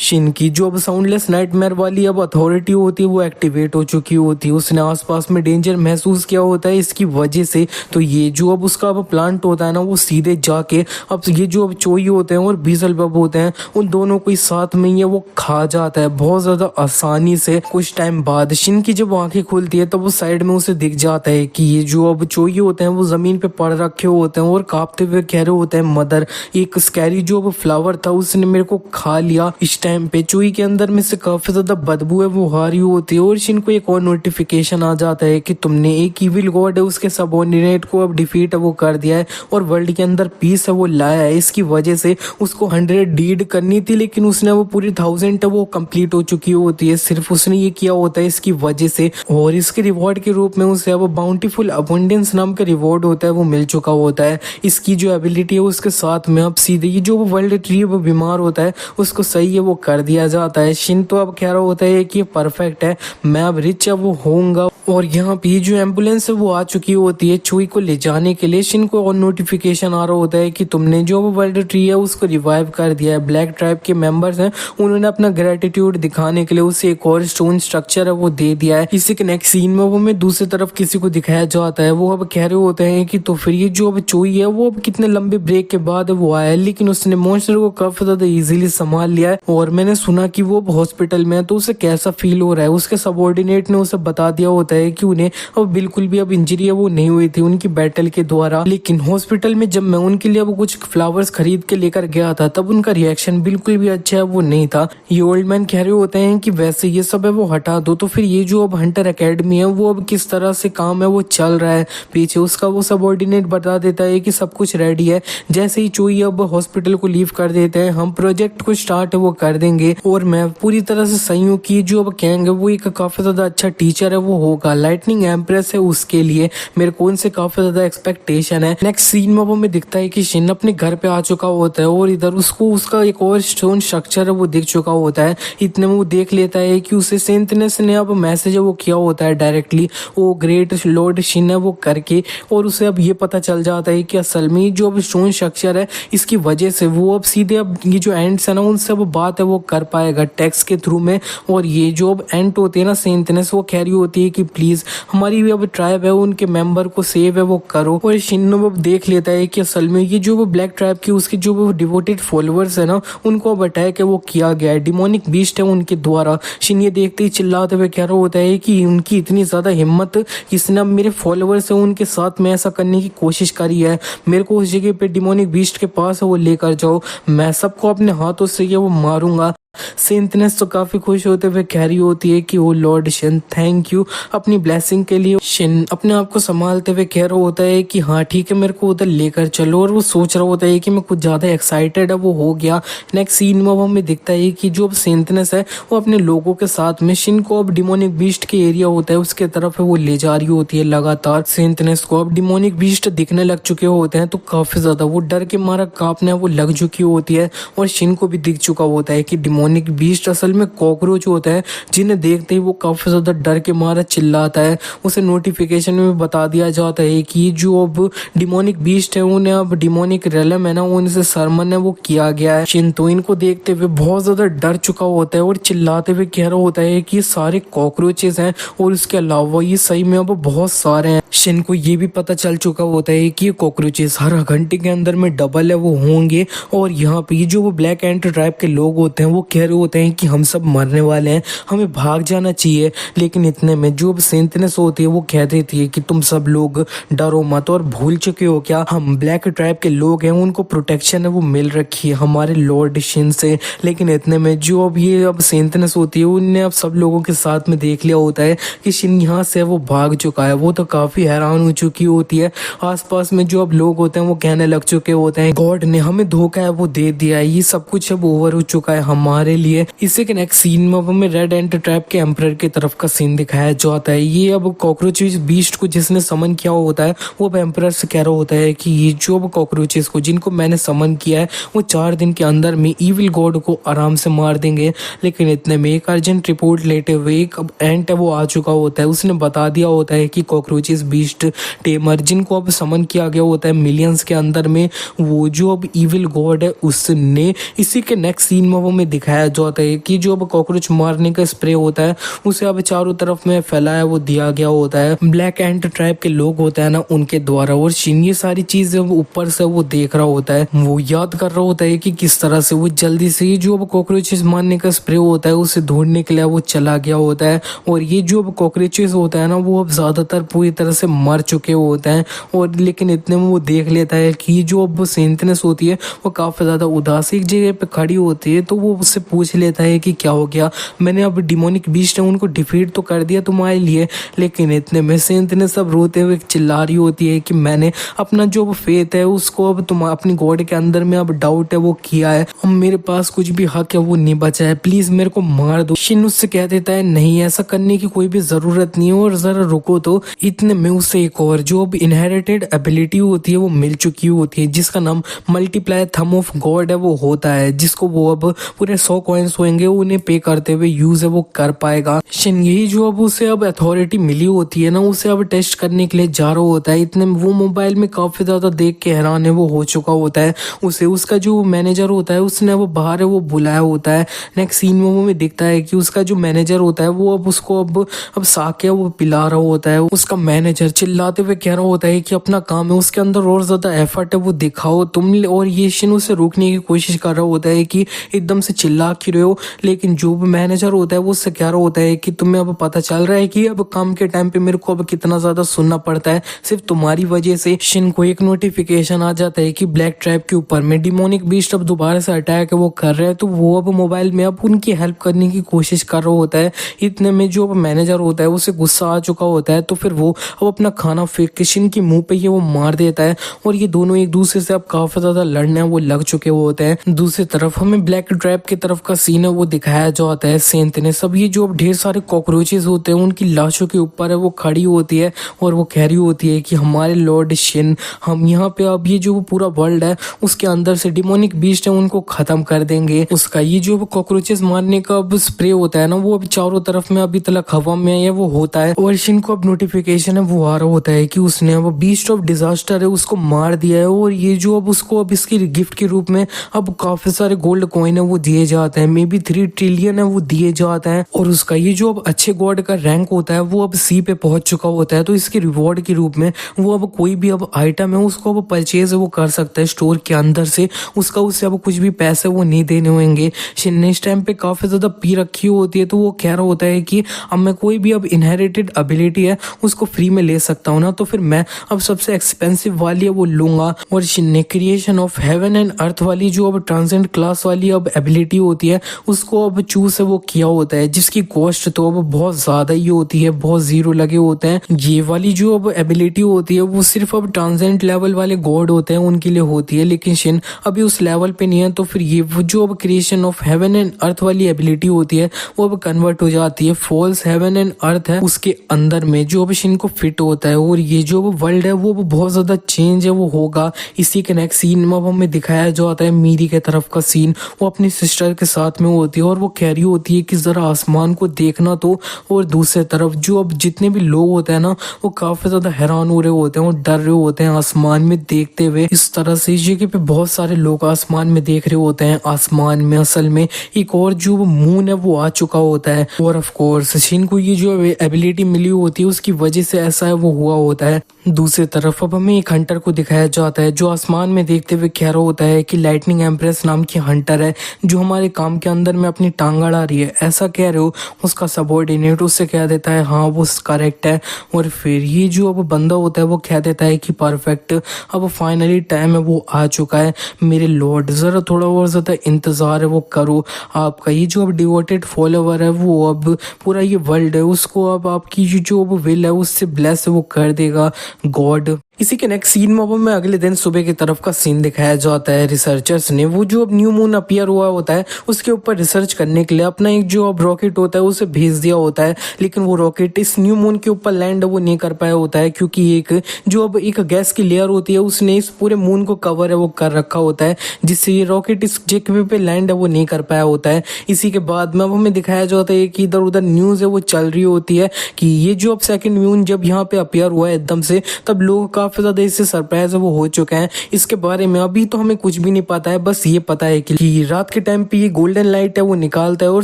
शिन की जो अब साउंडलेस नाइटमेयर वाली अब अथॉरिटी होती है वो एक्टिवेट हो चुकी होती है। उसने आसपास में डेंजर महसूस किया होता है इसकी वजह से। तो ये जो अब उसका अब प्लांट होता है ना वो सीधे जाके अब ये जो अब चोई होते हैं और बीजल बब होते हैं उन दोनों को साथ में ही वो खा जाता है बहुत ज्यादा आसानी से। कुछ टाइम बाद शिन की जब आंखें खुलती है तब वो साइड में उसे दिख जाता है कि ये जो अब चोई होते हैं वो जमीन पे पड़ रखे होते हैं और कांपते हुए कह रहे होते हैं मदर एक स्कैरी जो अब फ्लावर था उसने मेरे को खा लिया। इस टाइम पे चोई के अंदर में से काफी ज्यादा बदबू है वो आ रही होती है और शिन को एक और नोटिफिकेशन आ जाता है कि तुमने एक इविल गॉड है उसके सबऑर्डिनेट को अब डिफीट है वो कर दिया है और वर्ल्ड के अंदर पीस है वो लाया है। इसकी वजह से उसको 100 डीड करनी थी लेकिन उसने वो पूरी 1000 है वो कंप्लीट हो चुकी होती है। सिर्फ उसने ये किया होता है इसकी वजह से और इसके रिवॉर्ड के रूप में उसे अब बाउंटीफुल अबंडेंस नाम का रिवॉर्ड होता है वो मिल चुका होता है। इसकी जो एबिलिटी है उसके साथ में अब सीधे ये जो वर्ल्ड ट्री वो बीमार होता है उसको सही है वो कर दिया जाता है। शिन तो अब कह रहा होता है कि परफेक्ट है, मैं अब रिच है वो होऊंगा। और यहाँ पे जो एम्बुलेंस है वो आ चुकी होती है चोई को ले जाने के लिए। शिन को और नोटिफिकेशन आ रहा होता है कि तुमने जो वर्ल्ड ट्री है उसको रिवाइव कर दिया है। ब्लैक ट्राइब के मेंबर्स हैं उन्होंने अपना ग्रेटिट्यूड दिखाने के लिए उसे एक और स्टोन स्ट्रक्चर है वो दे दिया है। इसी के नेक्स्ट सीन में वो में दूसरी तरफ किसी को दिखाया जाता है। वो अब कह रहे होते हैं कि तो फिर ये जो अब चोई है वो अब कितने लंबे ब्रेक के बाद वो आया है लेकिन उसने मॉन्स्टर को काफी ज्यादा इजीली संभाल लिया है। और मैंने सुना कि वो हॉस्पिटल में है तो उसे कैसा फील हो रहा है। उसके सबऑर्डिनेट ने उसे बता दिया होता है कि उन्हें अब बिल्कुल भी अब इंजरी है वो नहीं हुई थी उनकी बैटल के द्वारा। लेकिन हॉस्पिटल में जब मैं उनके लिए अब कुछ फ्लावर्स खरीद के लेकर गया था तब उनका रिएक्शन बिल्कुल भी अच्छा है वो नहीं था। ये ओल्ड मैन कह रहे होते हैं कि वैसे ये सब है वो हटा दो। तो फिर ये जो अब हंटर एकेडमी है वो अब किस तरह से काम है वो चल रहा है पीछे उसका वो सबऑर्डिनेट बता देता है कि सब कुछ रेडी है। जैसे ही चोई अब हॉस्पिटल को लीव कर देते हैं हम प्रोजेक्ट को स्टार्ट वो कर देंगे और मैं पूरी तरह से सही हूँ कि जो अब कहेंगे वो एक काफी ज्यादा अच्छा टीचर है वो होगा। लाइटनिंग एम्प्रेस है उसके लिए मेरे को उनसे काफी ज्यादा एक्सपेक्टेशन है। नेक्स्ट सीन में वो हमें दिखता है कि शिन अपने घर पे आ चुका होता है और इधर उसको उसका एक और स्टोन स्ट्रक्चर है वो दिख चुका होता है। इतने में वो देख लेता है कि उसे सेंटनेस ने अब मैसेज है वो किया होता है डायरेक्टली वो ग्रेट लॉर्ड शिन है वो करके। और उसे अब ये पता चल जाता है कि असल में जो अब स्टोन स्ट्रक्चर है इसकी वजह से वो अब सीधे अब ये जो एंट्स है ना उनसे अब बात है वो कर पाएगा टेक्स्ट के थ्रू में। और ये जो अब एंट होते हैं ना सेंटनेस वो कह रही होती है कि प्लीज हमारी भी अब ट्राइब है उनके मेंबर को सेव है वो करो। और शिन अब देख लेता है कि असल में ये जो वो ब्लैक ट्राइब की उसके जो वो डिवोटेड फॉलोअर्स है ना उनको अब अटैक है वो किया गया है, डिमोनिक बीस्ट है उनके द्वारा। शिन ये देखते ही चिल्लाते हुए कह रहा होता है कि उनकी इतनी ज्यादा हिम्मत, इसने अब मेरे फॉलोअर्स है उनके साथ में ऐसा करने की कोशिश करी है, मेरे को उस जगह पे डिमोनिक बीस्ट के पास है वो लेकर जाओ, मैं सबको अपने हाथों से ये वो मारूंगा। सेंटनेस तो काफी खुश होते हुए कह रही होती है कि ओ लॉर्ड शिन थैंक यू अपनी ब्लेसिंग के लिए। शिन अपने आप को संभालते हुए कह रहा होता है कि हाँ ठीक है मेरे को उधर लेकर चलो। और वो सोच रहा होता है कि मैं कुछ ज्यादा एक्साइटेड है वो हो गया। नेक्स्ट सीन में वो हमें दिखता है कि जो अब सेंटनेस है वो अपने लोगों के साथ में शिन को अब डिमोनिक बीस्ट के एरिया होता है उसके तरफ वो ले जा रही होती है लगातार। सेंटनेस को अब डिमोनिक बीस्ट दिखने लग चुके होते हैं तो काफी ज्यादा वो डर के मारा कांपने वो लग चुकी होती है। और शिन को भी दिख चुका होता है कि डिमोनिक बीस्ट असल में कॉकरोच होता है जिन्हें देखते ही वो काफी ज्यादा डर के मारा चिल्लाता है। उसे नोटिफिकेशन में बता दिया जाता है कि जो अब डिमोनिक बीस्ट है उन्हें अब डिमोनिक रेलम है ना उनसे सरमन है वो किया गया है। शिन तो इनको देखते हुए बहुत ज्यादा डर चुका होता है और चिल्लाते हुए कह रहा होता है कि ये सारे कॉकरोचेस हैं और उसके अलावा ये सही में अब बहुत सारे हैं। शिन को ये भी पता चल चुका होता है कि ये कॉकरोचेस हर घंटे के अंदर में डबल है वो होंगे। और यहाँ पे ये जो वो ब्लैक एंट ट्राइब के लोग होते हैं वो कह रहे होते हैं कि हम सब मरने वाले हैं, हमें भाग जाना चाहिए। लेकिन इतने में जो अब सेंटनेस होती है वो कह देती है कि तुम सब लोग डरो मत और भूल चुके हो क्या, हम ब्लैक ट्राइब के लोग हैं, उनको प्रोटेक्शन है वो मिल रखी है हमारे लॉर्ड शिन से। लेकिन इतने में जो अब ये अब सेंटनेस होती है उनने अब सब लोगों के साथ में देख लिया होता है कि शिन यहाँ से वो भाग चुका है। वो तो काफी हैरान हो चुकी होती है। आसपास में जो अब लोग होते हैं वो कहने लग चुके होते हैं गॉड ने हमें धोखा है वो दे दिया है, ये सब कुछ अब ओवर हो चुका है हमारे लिए। इसी के नेक्स्ट सीन में अब हमें रेड एंट ट्राइब के एम्परर की तरफ का सीन दिखाया जाता है। ये अब कॉकरोचेस बीस्ट को जिसने समन किया होता है वो अब एम्परर से कह रहा होता है कि ये जो अब कॉकरोचेस को जिनको मैंने समन किया है वो 4 दिन के अंदर में इविल गॉड को आराम से मार देंगे। लेकिन इतने में एक अर्जेंट रिपोर्ट लेते हुए एक एंट है वो आ चुका होता है। उसने बता दिया होता है कि कॉकरोचेस बीस्ट टेमर जिनको अब समन किया गया होता है मिलियंस के अंदर में, वो जो अब इविल गॉड है उसने। इसी के नेक्स्ट सीन में वो में दिखाया जाता है कि जो अब कॉकरोच मारने का स्प्रे होता है उसे अब चारों तरफ में फैलाया वो दिया गया होता है ब्लैक एंट ट्राइब के लोग होते हैं ना उनके द्वारा। और शिन ये सारी चीजें ऊपर से वो देख रहा होता है, वो याद कर रहा होता है कि किस तरह से वो जल्दी से ये जो अब कॉकरोचेस मारने का स्प्रे होता है उसे ढूंढने के लिए वो चला गया होता है। और ये जो अब कॉकरोचेस होता है ना वो अब ज्यादातर पूरी तरह से मर चुके होते हैं। और लेकिन इतने में वो देख लेता है कि जो अब सेंटनेस होती है वो काफी ज्यादा उदास एक जगह पे खड़ी होती है। तो वो उससे पूछ लेता है कि क्या हो गया, मैंने अब डिमोनिक बीस्ट है उनको डिफीट तो कर दिया तुम्हारे लिए। लेकिन इतने में सेंटनेस सब रोते हुए चिल्ला रही होती है कि मैंने अपना जो फेथ है उसको अब तुम अपनी गॉड के अंदर में अब डाउट है वो किया है, अब मेरे पास कुछ भी हक है वो नहीं बचा है, प्लीज मेरे को मार दो। शिन उससे कह देता है नहीं ऐसा करने की कोई भी जरूरत नहीं है और जरा रुको। तो इतने में उसे एक और जो अब इनहेरिटेड एबिलिटी होती है वो मिल चुकी होती है जिसका नाम मल्टीप्लाई थंब ऑफ गॉड है वो होता है, जिसको वो अब पूरे 100 कॉइन्स होंगे उन्हें पे करते हुए यूज है वो कर पाएगा। शिन यही जो अब उसे अब अथॉरिटी मिली होती है ना उसे अब टेस्ट करने के लिए जा रहा होता है। इतने में वो मोबाइल में काफी ज्यादा देख के हैरान है वो हो चुका होता है। उसे उसका जो मैनेजर होता है उसने वो बाहर है वो बुलाया होता है। नेक्स्ट सीन में वो में दिखता है कि उसका जो मैनेजर होता है वो अब उसको अब साके वो पिला रहा होता है। उसका मैनेजर चिल्लाते हुए कह रहा होता है कि अपना काम है उसके अंदर और ज्यादा एफर्ट है वो दिखाओ तुम। और ये शिन उसे रोकने की कोशिश कर रहा होता है कि एकदम से चिल्ला क्यों रहे हो। लेकिन जो मैनेजर होता है वो उससे कह रहा होता है कि तुम्हें अब पता चल रहा है कि अब काम के टाइम पे मेरे को अब कितना ज्यादा सुनना पड़ता है सिर्फ तुम्हारी वजह से। शिन को एक नोटिफिकेशन आ जाता है कि ब्लैक ट्राइब के ऊपर में डिमोनिक बीस्ट अब दोबारा से अटैक है वो कर रहे हैं। तो वो अब मोबाइल में अब उनकी हेल्प करने की कोशिश कर रहा होता है। इतने में जो अब मैनेजर होता है उसे गुस्सा आ चुका होता है। तो फिर वो अब अपना खाना फेंक के शिन की मुंह पे ये वो मार देता है। और ये दोनों एक दूसरे से अब काफी ज्यादा लड़ने वो लग चुके होते हैं। दूसरी तरफ हमें ब्लैक ट्राइब की तरफ का सीन है वो दिखाया जाता है। सेंट ने सब ये जो अब ढेर सारे कॉकरोचेस होते हैं उनकी लाशों के ऊपर है वो खड़ी होती है और वो कह रही होती है कि हमारे लॉर्ड शिन हम यहाँ पे अब ये जो पूरा वर्ल्ड है उसके अंदर से डिमोनिक बीस्ट है उनको खत्म कर देंगे। उसका ये जो कॉकरोचेस मारने का अब स्प्रे होता है ना वो अब चारों तरफ में अभी तक हवा में है वो होता है। और शिन को अब नोटिफिकेशन है वो आ रहा होता है कि उसने अब बीस्ट ऑफ डिजास्टर है उसको मार दिया है। और ये जो अब उसको अब इसकी गिफ्ट के रूप में अब काफी सारे गोल्ड कॉइन है वो दिए जाते हैं, मे बी 3 ट्रिलियन है वो दिए जाते हैं। और उसका ये जो अब अच्छे गॉड का रैंक होता है वो अब सी पे पहुंच चुका होता है। तो इसके रिवॉर्ड के रूप में वो अब कोई भी अब आइटम है उसको अब परचेज वो कर सकता है स्टोर के अंदर से। उसका उससे अब कुछ भी पैसे वो नहीं देने होंगे। शिन ने इस टाइम पे काफी ज्यादा पी रखी होती है तो वो कह रहा होता है कि अब मैं कोई भी अब इनहेरिटेड एबिलिटी है उसको फ्री में ले सकता हूँ ना, तो फिर मैं अब सबसे एक्सपेंसिव वाली है वो लूंगा। और शिन ने creation of heaven and earth वाली जो अब ट्रांसेंड क्लास वाली अब एबिलिटी होती है उसको अब चूज है वो किया होता है, जिसकी कॉस्ट तो अब बहुत ज्यादा ही होती है, बहुत जीरो लगे होते हैं। ये वाली जो अब एबिलिटी होती है वो सिर्फ अब ट्रांसेंड लेवल वाले गॉड होते हैं उनके लिए होती है, लेकिन शिन अभी उस लेवल पे नहीं है। तो फिर ये जो अब creation of heaven and earth वाली एबिलिटी होती है वो अब कन्वर्ट हो जाती है फॉल्स हेवन एंड अर्थ है उसके अंदर में जो अब शिन को फिट होता है। और ये जो वर्ल्ड है वो बहुत ज्यादा चेंज है वो होगा। इसी के नेक्स्ट सीन में अब हमें दिखाया जाता है मीरी के तरफ का सीन, वो अपनी सिस्टर के साथ में होती है और वो कह रही होती है कि जरा आसमान को देखना तो। और दूसरे तरफ जो अब जितने भी लोग होते हैं ना वो काफी ज्यादा हैरान हो रहे होते हैं और डर रहे होते हैं आसमान में देखते हुए। इस तरह से इस जगह पे बहुत सारे लोग आसमान में देख रहे होते हैं। आसमान में असल में एक और जो मून है वो आ चुका होता है। और ऑफ कोर्स शिन को ये जो एबिलिटी मिली होती है उसकी वजह से जैसा है वो हुआ होता है। दूसरी तरफ अब हमें एक हंटर को दिखाया जाता है जो आसमान में देखते हुए कह रहा होता है कि लाइटनिंग एम्प्रेस नाम की हंटर है जो हमारे काम के अंदर में अपनी टांग अड़ा रही है, ऐसा कह रहे हो। उसका सबॉर्डिनेट उससे कह देता है हाँ वो करेक्ट है। और फिर ये जो अब बंदा होता है वो कह देता है कि परफेक्ट, अब फाइनली टाइम है वो आ चुका है मेरे लॉर्ड, जरा थोड़ा और ज्यादा इंतजार है वो करो। आपका ये जो अब डिवोटेड फॉलोवर है वो अब पूरा ये वर्ल्ड है उसको अब आपकी जो अब विल है उससे ब्लेस वो कर देगा गॉड। इसी के नेक्स्ट सीन में अब हमें अगले दिन सुबह की तरफ का सीन दिखाया जाता है। रिसर्चर्स ने वो जो अब न्यू मून अपीयर हुआ होता है उसके ऊपर रिसर्च करने के लिए अपना एक जो अब रॉकेट होता है उसे भेज दिया होता है, लेकिन वो रॉकेट इस न्यू मून के ऊपर लैंड वो नहीं कर पाया होता है क्योंकि एक जो अब एक गैस की लेयर होती है उसने इस पूरे मून को कवर है वो कर रखा होता है, जिससे ये रॉकेट इस जगह पे लैंड है वो नहीं कर पाया होता है। इसी के बाद में अब हमें दिखाया जाता है कि इधर उधर न्यूज है वो चल रही होती है कि ये जो अब सेकंड मून जब यहाँ पे अपीयर हुआ है एकदम से, तब लोग काफी ज्यादा इससे सरप्राइज है वो हो चुके हैं। इसके बारे में अभी तो हमें कुछ भी नहीं पता है, बस ये पता है कि रात के टाइम पे ये गोल्डन लाइट है वो निकालता है और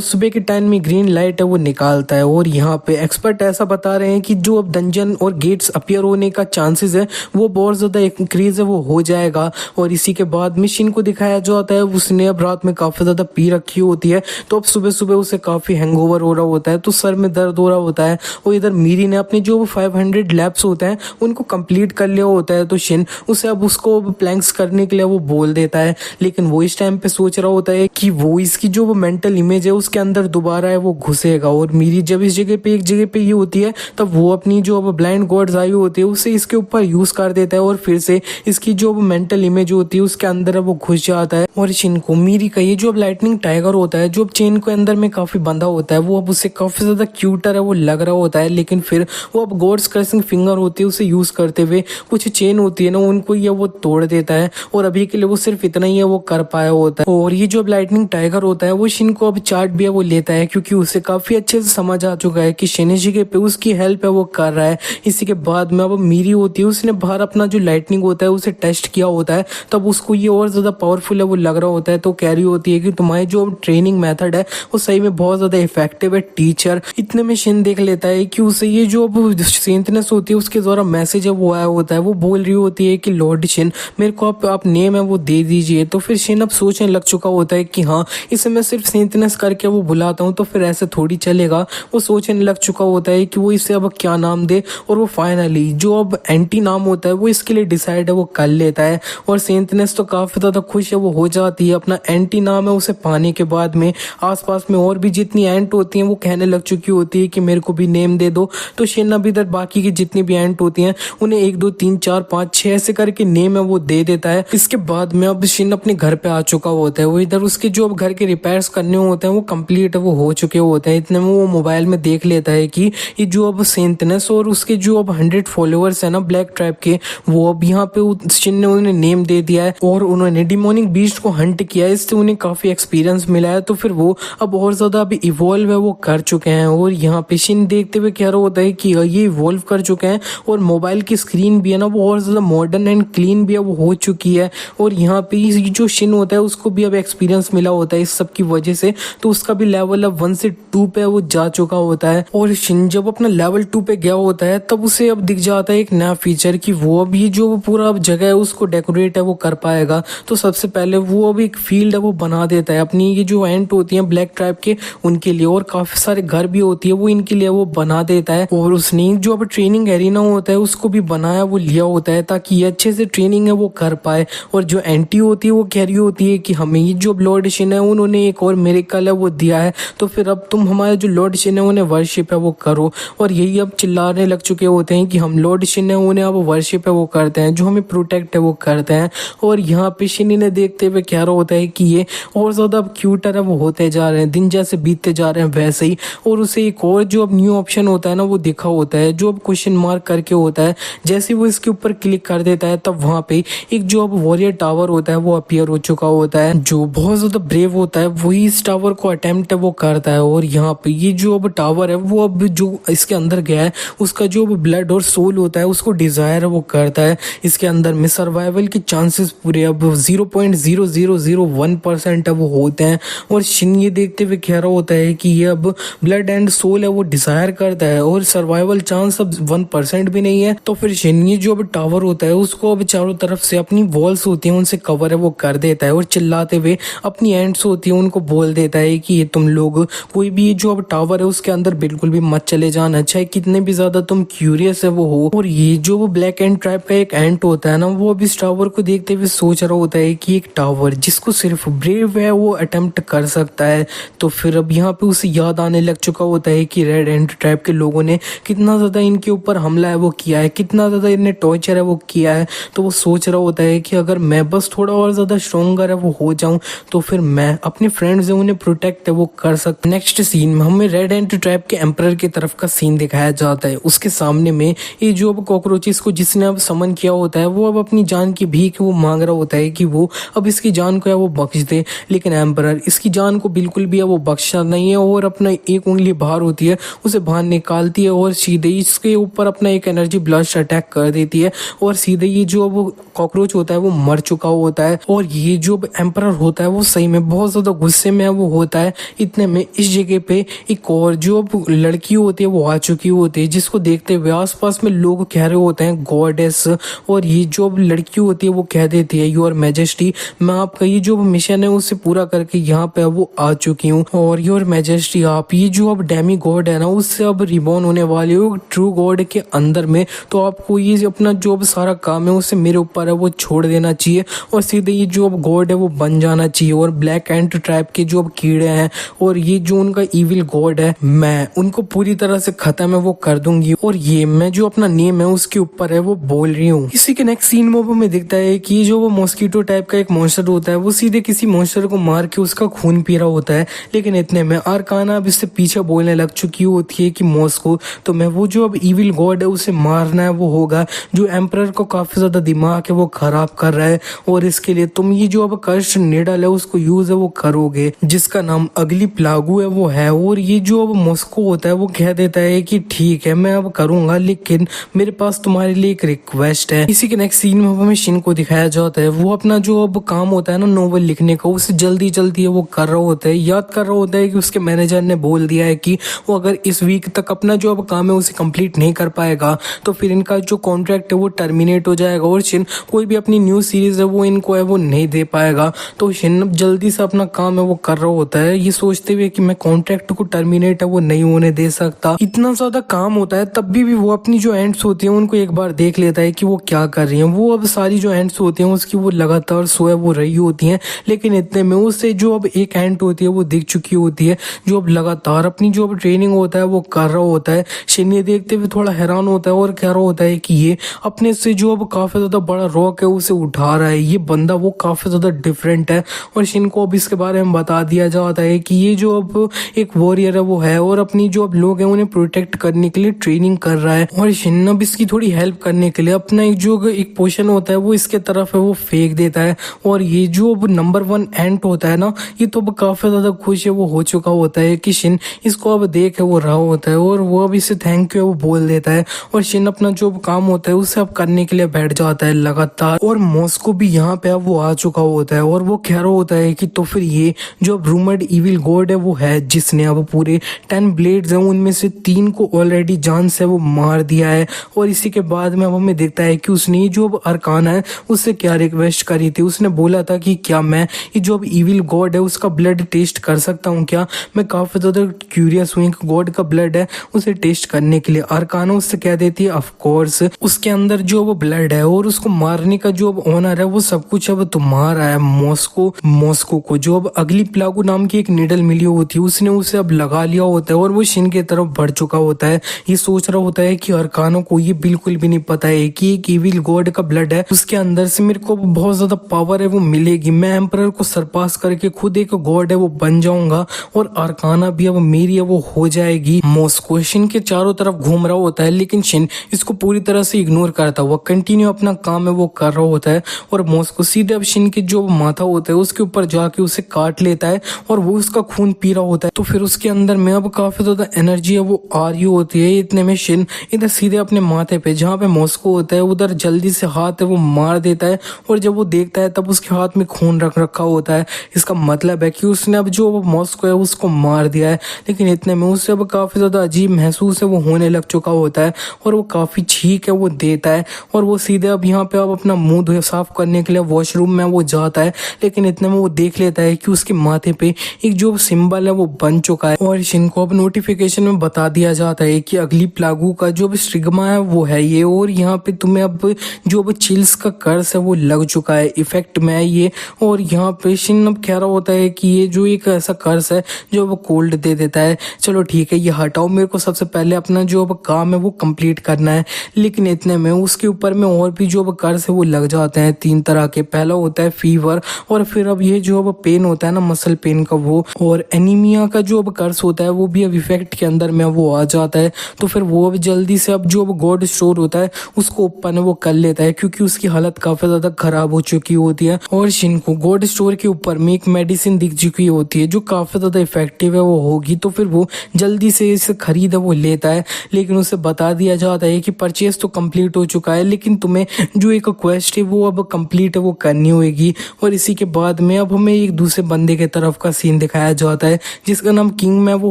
सुबह के टाइम में ग्रीन लाइट है वो निकालता है। और यहाँ पे एक्सपर्ट ऐसा बता रहे हैं कि जो अब डंजन और गेट्स अपीयर होने का चांसेस है वो बहुत ज्यादा इंक्रीज है वो हो जाएगा। और इसी के बाद मशीन को दिखाया जाता है उसने अब रात में काफी ज्यादा पी रखी होती है, तो अब सुबह सुबह उसे काफी हैंगओवर हो रहा होता है, तो सर में दर्द हो रहा होता है। और इधर मीरी ने अपने जो 500 लैप्स होते हैं उनको कंप्लीट कर लिया होता है, तो शिन उसे अब उसको प्लैंक्स करने के लिए वो बोल देता है, लेकिन वो इस टाइम पे सोच रहा होता है कि वो इसकी जो वो मेंटल इमेज है उसके अंदर दोबारा है वो घुसेगा। और मीरी जब इस जगह पे एक जगह पे ये होती है तब वो अपनी जो अब ब्लाइंड गॉड्स आई होती है उसे इसके ऊपर यूज कर देता है और फिर से इसकी जो मेंटल इमेज होती है उसके अंदर वो घुस जाता है। और शिन को मीरी का ये जो अब लाइटनिंग टाइगर होता है जो अब चेन के अंदर में काफी बंधा होता है वो अब उसे काफी ज्यादा क्यूटर है वो लग रहा होता है, लेकिन फिर वो अब गॉड्स क्रशिंग फिंगर होती है उसे यूज करते हुए कुछ चेन होती है ना उनको ये वो तोड़ देता है। और अभी के लिए वो सिर्फ इतना ही है वो कर पाया होता है। और ये जो अब लाइटनिंग टाइगर होता है वो शिन को अब चार्ट भी है वो लेता है क्योंकि उसे काफी अच्छे से समझ आ चुका है कि शिनिजी के पे उसकी हेल्प है वो कर रहा है। इसी के बाद में अब मीरी होती है उसने बाहर अपना जो लाइटनिंग होता है उसे टेस्ट किया होता है, तब उसको ये और ज्यादा पावरफुल है वो लग रहा होता है, तो कह रही होती है कि तुम्हारी जो ट्रेनिंग मेथड है वो सही में बहुत ज्यादा इफेक्टिव है टीचर। इतने में शिन देख लेता है कि उसे ये जो अब सेंटनेस होती है उसके द्वारा मैसेज है वो आया होता है, वो बोल रही होती है कि लॉर्ड शिन मेरे को आप नेम है वो दे दीजिए। तो फिर शिन अब सोचने लग चुका होता है कि हाँ इसे मैं सिर्फ सेंटनेस करके वो बुलाता हूँ तो फिर ऐसे थोड़ी चलेगा। वो सोचने लग चुका होता है कि वो इसे अब क्या नाम दे, और वो फाइनली जो अब एंटी नाम होता है वो इसके लिए डिसाइड है वो कर लेता है। और सेंटनेस तो काफी ज्यादा खुश है वो हो जाती है अपना एंटी नाम है उसे पाने के बाद में। आसपास में और भी जितनी एंट होती हैं वो कहने लग चुकी होती है कि मेरे को भी नेम दे दो, तो शिन अब इधर बाकी की जितनी भी एंट होती हैं उन्हें 1 2 3 4 5 6 ऐसे करके नेम है वो दे देता है। इसके बाद में अब शिन अपने घर पे आ चुका होता है, वो इधर उसके जो अब घर के रिपेयर्स करने होते हैं वो कंप्लीट है वो हो चुके होते हैं। इतने में वो मोबाइल में देख लेता है कि ये जो अब सेंटनेस और उसके जो अब 100 फॉलोअर्स है ना ब्लैक ट्राइब के, वो अब यहाँ पे शिन ने उन्हें नेम दे दिया है और उन्होंने डिमोनिक बीस्ट को हंट किया है, इससे उन्हें काफी एक्सपीरियंस मिला है, तो फिर वो अब और ज्यादा अभी इवॉल्व है वो कर चुके हैं। और यहाँ पे शिन देखते हुए कह रहा होता है कि ये इवॉल्व कर चुके हैं और मोबाइल की स्क्रीन भी है ना वो और ज्यादा मॉडर्न एंड क्लीन भी है वो हो चुकी है। और यहाँ पे जो शिन होता है उसको भी अब एक्सपीरियंस मिला होता है इस सब की वजह से, तो उसका भी लेवल अब 1 से 2 पे वो जा चुका होता है। और शिन जब अपना लेवल 2 पे गया होता है तब उसे अब दिख जाता है एक नया फीचर कि वो अब ये जो पूरा अब जगह है उसको डेकोरेट है वो कर पाएगा। तो सबसे पहले वो अब एक फील्ड है वो बना देता है अपनी ये जो एंट होती है ब्लैक ट्राइब के उनके लिए, और काफी सारे घर भी होती है वो इनके लिए वो बना देता है। और उसने जो अब ट्रेनिंग एरिना होता है उसको भी बनाया वो लिया होता है ताकि ये अच्छे से ट्रेनिंग है वो कर पाए। और जो एंटी होती है वो कह रही होती है कि हमें ये जो लॉर्ड शिन है उन्होंने एक और मिरेकल है वो दिया है, तो फिर अब तुम हमारे जो लॉर्ड शिन है उन्हें वर्शिप है वो करो। और यही अब चिल्लाने लग चुके होते हैं कि हम लॉर्ड शिन है उन्हें अब वर्शिप है वो करते हैं, जो हमें प्रोटेक्ट है वो करते हैं। और यहाँ पे शिन इन्हें देखते हुए कह रहा होता है कि ये और ज्यादा अब क्यूटर है वो होते जा रहे हैं, दिन जैसे बीतते जा रहे हैं वैसे ही। और उसे एक और जो अब न्यू ऑप्शन होता है ना वो दिखा होता है जो अब क्वेश्चन मार्क करके होता है। जैसे वो वो इसके ऊपर क्लिक कर देता है तब वहाँ पे एक जो अब वॉरियर टावर होता है वो अपीयर हो चुका होता है। जो बहुत ज्यादा ब्रेव होता है वही इस टावर को अटेम्प्ट है वो करता है और यहाँ पे ये जो अब टावर है वो अब जो इसके अंदर गया है उसका जो ब्लड और सोल होता है उसको डिजायर है वो करता है। इसके अंदर में सर्वाइवल के चांसेस पूरे अब 0.0001% है वो होते हैं और शिन ये देखते हुए कह रहा होता है कि ये अब ब्लड एंड सोल है वो डिजायर करता है और सर्वाइवल चांस अब 1% भी नहीं है। तो फिर शिन ये जो अब टावर होता है उसको अब चारों तरफ से अपनी वॉल्स होती हैं उनसे कवर है वो कर देता है और चिल्लाते हुए अपनी एंड्स होती है उनको बोल देता है कि ये तुम लोग कोई भी ये जो अब टावर है उसके अंदर बिल्कुल भी मत चले जाना, चाहे कितने भी ज्यादा तुम क्यूरियस है वो हो। और ये जो वो ब्लैक एंड ट्राइब का एक एंट होता है ना वो अब इस टावर को देखते हुए सोच रहा होता है कि एक टावर जिसको सिर्फ ब्रेव है वो अटेम्प्ट कर सकता है। तो फिर अब यहाँ पे उसे याद आने लग चुका होता है कि रेड एंड ट्राइब के लोगों ने कितना ज्यादा इनके ऊपर हमला है वो किया है, कितना ज्यादा इन्हें टॉर्चर है वो किया है। तो वो सोच रहा होता है कि अगर मैं बस थोड़ा और ज्यादा स्ट्रोंगर है वो हो जाऊं तो फिर मैं अपने फ्रेंड्स है उन्हें प्रोटेक्ट है वो कर सकता। नेक्स्ट सीन में हमें रेड एंड ट्राइब के एम्परर की तरफ का सीन दिखाया जाता है। उसके सामने में ये जो अब कॉकरोचेस को जिसने अब समन किया होता है वो अब अपनी जान की भीख वो मांग रहा होता है कि वो अब इसकी जान को है वो बख्श दे, लेकिन एम्परर इसकी जान को बिल्कुल भी है वो बख्शा नहीं है और अपना एक उंगली बाहर होती है उसे बाहर निकालती है और सीधे इसके ऊपर अपना एक एनर्जी ब्लास्ट अटैक कर देती है और सीधे ये जो अब कॉकरोच होता है वो मर चुका होता है। और ये जो एम्परर होता है वो सही में बहुत ज्यादा गुस्से में वो होता है। इतने में इस जगह पे एक और जो अब लड़की होती है वो आ चुकी होती है जिसको देखते हुए आसपास में लोग कह रहे होते हैं गॉडेस। और ये जो अब लड़की होती है वो कह देती है योर मैजेस्टी मैं आपका ये जो मिशन है उसे पूरा करके यहाँ पे वो आ चुकी हूँ और योर मैजेस्टी आप ये जो अब डेमी गॉड है ना उससे अब रिबॉर्न होने वाली हो ट्रू गॉड के अंदर में, तो आपको ये अपना जो अब सारा काम है उसे मेरे ऊपर है वो छोड़ देना चाहिए और सीधे ये जो अब गॉड है वो बन जाना चाहिए। और ब्लैक एंट ट्राइब के जो अब कीड़े हैं और ये जो उनका इविल गॉड है मैं उनको पूरी तरह से खत्म है वो कर दूंगी और ये मैं जो अपना नेम है उसके ऊपर है वो बोल रही हूँ। इसी के नेक्स्ट सीन में हमें दिखता है कि जो वो मॉस्किटो टाइप का एक मॉन्स्टर होता है वो सीधे किसी मॉन्स्टर को मार के उसका खून पी रहा होता है। लेकिन इतने में अरकाना अब इससे पीछे बोलने लग चुकी होती है कि मॉस्को तो मैं वो जो अब इविल गॉड है उसे मारना है वो होगा जो एम्परर को काफी ज्यादा दिमाग है वो खराब कर रहा है और इसके लिए तुम ये जो अब कर्स्ट निडल है उसको यूज है वो करोगे जिसका नाम अगली प्लागू है वो है। और ये जो अब मॉस्को होता है वो कह देता है कि ठीक है मैं अब करूंगा लेकिन मेरे पास तुम्हारे लिए एक रिक्वेस्ट है। इसी के नेक्स्ट सीन में हमें शिन को दिखाया जाता है वो अपना जो अब काम होता है ना नोवेल लिखने का उसे जल्दी जल्दी वो कर रहा होता है, याद कर रहा होता है कि उसके मैनेजर ने बोल दिया है कि वो अगर इस वीक तक अपना जो अब काम है उसे कंप्लीट नहीं कर पाएगा तो फिर इनका जो कॉन्ट्रैक्ट है वो टर्मिनेट हो जाएगा और शिन कोई भी अपनी न्यू सीरीज है वो इनको है वो नहीं दे पाएगा। तो शिन जल्दी से अपना काम है वो कर रहा होता है ये सोचते हुए कि मैं कॉन्ट्रैक्ट को टर्मिनेट है वो नहीं होने दे सकता। इतना ज्यादा काम होता है तब भी वो अपनी जो एंड्स होती है उनको एक बार देख लेता है कि वो क्या कर रही है। वो अब सारी जो एंड्स होती हैं उसकी वो लगातार सोए वो रही होती हैं लेकिन इतने में उससे जो अब एक एंट होती है वो दिख चुकी होती है जो अब लगातार अपनी जो अब ट्रेनिंग होता है वो कर रहा होता है। शिन ये देखते हुए थोड़ा हैरान होता है और कह रहा होता है कि ये अपने से जो अब काफी ज्यादा बड़ा रॉक है उसे उठा रहा है, ये बंदा वो काफी ज्यादा डिफरेंट है। और शिन को अब इसके बारे में बता दिया जाता है कि ये जो अब एक वॉरियर है वो है और अपनी जो अब लोग हैं उन्हें प्रोटेक्ट करने के लिए ट्रेनिंग कर रहा है। और शिन अब इसकी थोड़ी हेल्प करने के लिए अपना एक जो एक पोशन होता है वो इसके तरफ है वो फेंक देता है। और ये जो अब नंबर 1 एंट होता है ना ये तो अब काफी ज्यादा खुश है वो हो चुका होता है कि शिन इसको अब देख है वो रहा होता है और वो अब इसे थैंक यू वो बोल देता है। और शिन अपना जो काम होता है उसे अब करने के लिए बैठ जाता है लगातार। और मॉस्को भी यहाँ पे अब वो आ चुका होता है और वो कह रहा होता है कि तो फिर ये जो अब रूमर्ड इविल गॉड है वो है जिसने अब पूरे 10 ब्लेड्स हैं उनमें से 3 को ऑलरेडी जान से वो मार दिया है। और इसी के बाद में अब हमें दिखता है कि उसने जो अब अरकाना है उससे क्या रिक्वेस्ट करी थी। उसने बोला था कि क्या मैं ये जो अब इविल गॉड है उसका ब्लड टेस्ट कर सकता हूँ क्या, मैं काफी ज्यादा क्यूरियस हूँ कि गॉड का ब्लड है उसे टेस्ट करने के लिए। अरकाना उससे कह देती है ऑफ कोर्स उसके अंदर जो वो ब्लड है और उसको मारने का जो अब ऑनर है वो सब कुछ अब तुम्हारा है। मॉस्को को जो अब अगली प्लागू नाम की एक निडल मिली होती है उसने उसे अब लगा लिया होता है और वो शिन की तरफ बढ़ चुका होता है। ये सोच रहा होता है कि अरकाना को ये बिल्कुल भी नहीं पता है कि एक इविल गॉड का ब्लड है उसके अंदर से मेरे को बहुत ज्यादा पावर है वो मिलेगी, मैं एम्परर को सरपास करके खुद एक गॉड है वो बन जाऊंगा और अरकाना भी अब मेरी है वो हो जाएगी। मॉस्को शिन के चारों तरफ घूम रहा होता है लेकिन शिन इसको पूरी तरह उसे इग्नोर करता हुआ कंटिन्यू अपना काम है वो कर रहा होता है और मॉस्को सीधे अब शिन के जो माथा होता है उसके ऊपर जाके उसे काट लेता है और वो उसका खून पी रहा होता है। तो फिर उसके अंदर में अब काफी ज्यादा एनर्जी है वो आ रही होती है। इतने में शिन इधर सीधे अपने माथे पे जहाँ पे मॉस्को होता है उधर जल्दी से हाथ है वो मार देता है और जब वो देखता है तब उसके हाथ में खून रख रखा होता है। इसका मतलब है कि उसने अब जो मॉस्को है उसको मार दिया है। लेकिन इतने में उससे अब काफी ज्यादा अजीब महसूस है वो होने लग चुका होता है और वो काफी छींक है वो देता है और वो सीधे अब यहाँ पे अब अपना मुंह धो साफ करने के लिए वॉशरूम में वो जाता है। लेकिन इतने में वो देख लेता है कि उसके माथे पे एक जो सिंबल है वो बन चुका है और शिन को अब नोटिफिकेशन में बता दिया जाता है कि अगली प्लागू का जो अब स्टिग्मा है वो है ये और यहाँ पे तुम्हें अब जो अब चिल्स का कर्स है वो लग चुका है, इफेक्ट में है ये। और यहाँ पे शिन अब कह रहा होता है कि ये जो एक ऐसा कर्स है जो अब कोल्ड दे देता है। चलो ठीक है ये हटाओ, मेरे को सबसे पहले अपना जो अब काम है वो कंप्लीट करना है। लेकिन इतने में उसके ऊपर में और भी जो अब कर्स है वो लग जाते हैं 3 तरह के। पहला होता है फीवर और फिर अब ये जो अब पेन होता है ना मसल पेन का वो, और एनीमिया का जो अब कर्स होता है वो भी अब इफेक्ट के अंदर में वो आ जाता है। तो फिर वो अब जल्दी से अब जो अब गॉड स्टोर होता है उसको ओपन वो कर लेता है क्योंकि उसकी हालत काफी ज्यादा खराब हो चुकी होती है। और शिन को गॉड स्टोर के ऊपर में एक मेडिसिन दिख चुकी होती है जो काफी ज्यादा इफेक्टिव है वो होगी। तो फिर वो जल्दी से इसे खरीद वो लेता है। लेकिन उसे बता दिया जाता है कि परचेज तो कंप्लीट हो चुका है लेकिन तुम्हें जो एक क्वेस्ट है वो अब कंप्लीट है वो करनी होगी। और इसी के बाद में अब हमें एक दूसरे बंदे के तरफ का सीन दिखाया जाता है जिसका नाम किंग में वो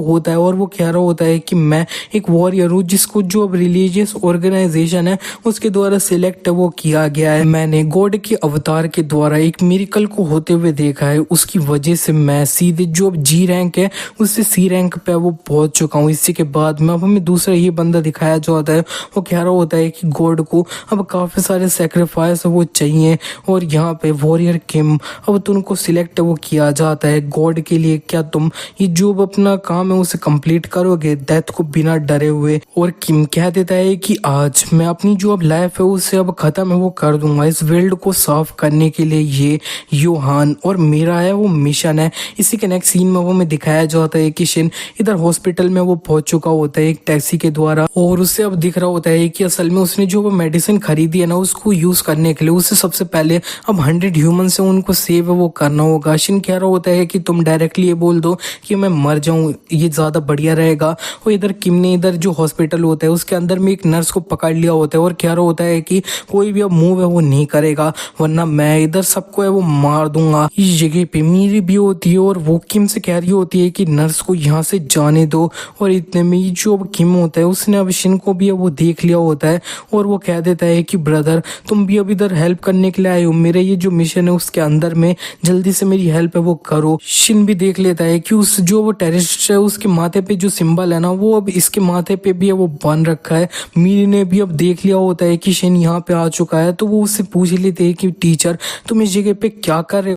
होता है और वो कह रहा होता है कि मैं एक वॉरियर हूँ जिसको जो अब रिलीजियस ऑर्गेनाइजेशन है उसके द्वारा सिलेक्ट वो किया गया है। मैंने गॉड के अवतार के द्वारा एक मिरेकल को होते हुए देखा है, उसकी वजह से मैं सीधे जो अब जी रैंक है उससे सी रैंक पे वो पहुंच चुका हूँ। इसी के बाद में अब हमें दूसरा ये बंदा दिखाया जाता है, वो कह रहा होता है कि गॉड को अब काफी सारे सेक्रीफाइस वो चाहिए और यहाँ पे वॉरियर किम अब तुमको सिलेक्ट वो किया जाता है गॉड के लिए। क्या तुम ये जो अपना काम है उसे कंप्लीट करोगे डेथ को बिना डरे हुए? और किम कह देता है कि आज मैं अपनी जो अब लाइफ है उसे अब खत्म है वो कर दूंगा। इस वर्ल्ड को साफ करने के लिए ये योहान और मेरा है वो मिशन है। इसी के नेक्स्ट सीन में वो हमें दिखाया जाता है कि शिन इधर हॉस्पिटल में वो पहुंच चुका होता है एक टैक्सी के द्वारा और उससे अब दिख रहा होता है कि असल में उसने जो वो मेडिसिन खरीदी है ना उसको यूज करने के लिए उसे सबसे पहले अब 100 ह्यूमन से उनको सेव वो करना होगा। शिन कह रहा होता है कि तुम डायरेक्टली ये बोल दो कि मैं मर जाऊं, ये ज्यादा बढ़िया रहेगा। और इधर किम ने इधर जो हॉस्पिटल होता है उसके अंदर में एक नर्स को पकड़ लिया होता है और कह रहा होता है कि कोई भी अब मूव है वो नहीं करेगा वरना मैं इधर सबको है वो मार दूंगा। इस जगह पे मीरी भी होती है और वो किम से कह रही होती है कि नर्स को यहाँ से जाने दो। और इतने में जो अब किम होता है उसने अब शिन को भी वो देख लिया होता है और वो कह देता है कि ब्रदर तुम भी अब इधर हेल्प करने के लिए आए हो, मेरे ये जो मिशन है उसके अंदर में जल्दी से मेरी हेल्प है वो करो। शिन भी देख लेता है कि उस जो वो टेररिस्ट है उसके माथे पे जो सिंबल है ना वो अब इसके माथे पे भी है वो बन रखा है। मीरी ने भी अब देख लिया होता है कि शिन यहाँ पे आ चुका है तो वो उससे पूछ लेते हैं कि टीचर तुम इस जगह पे क्या कर रहे हो।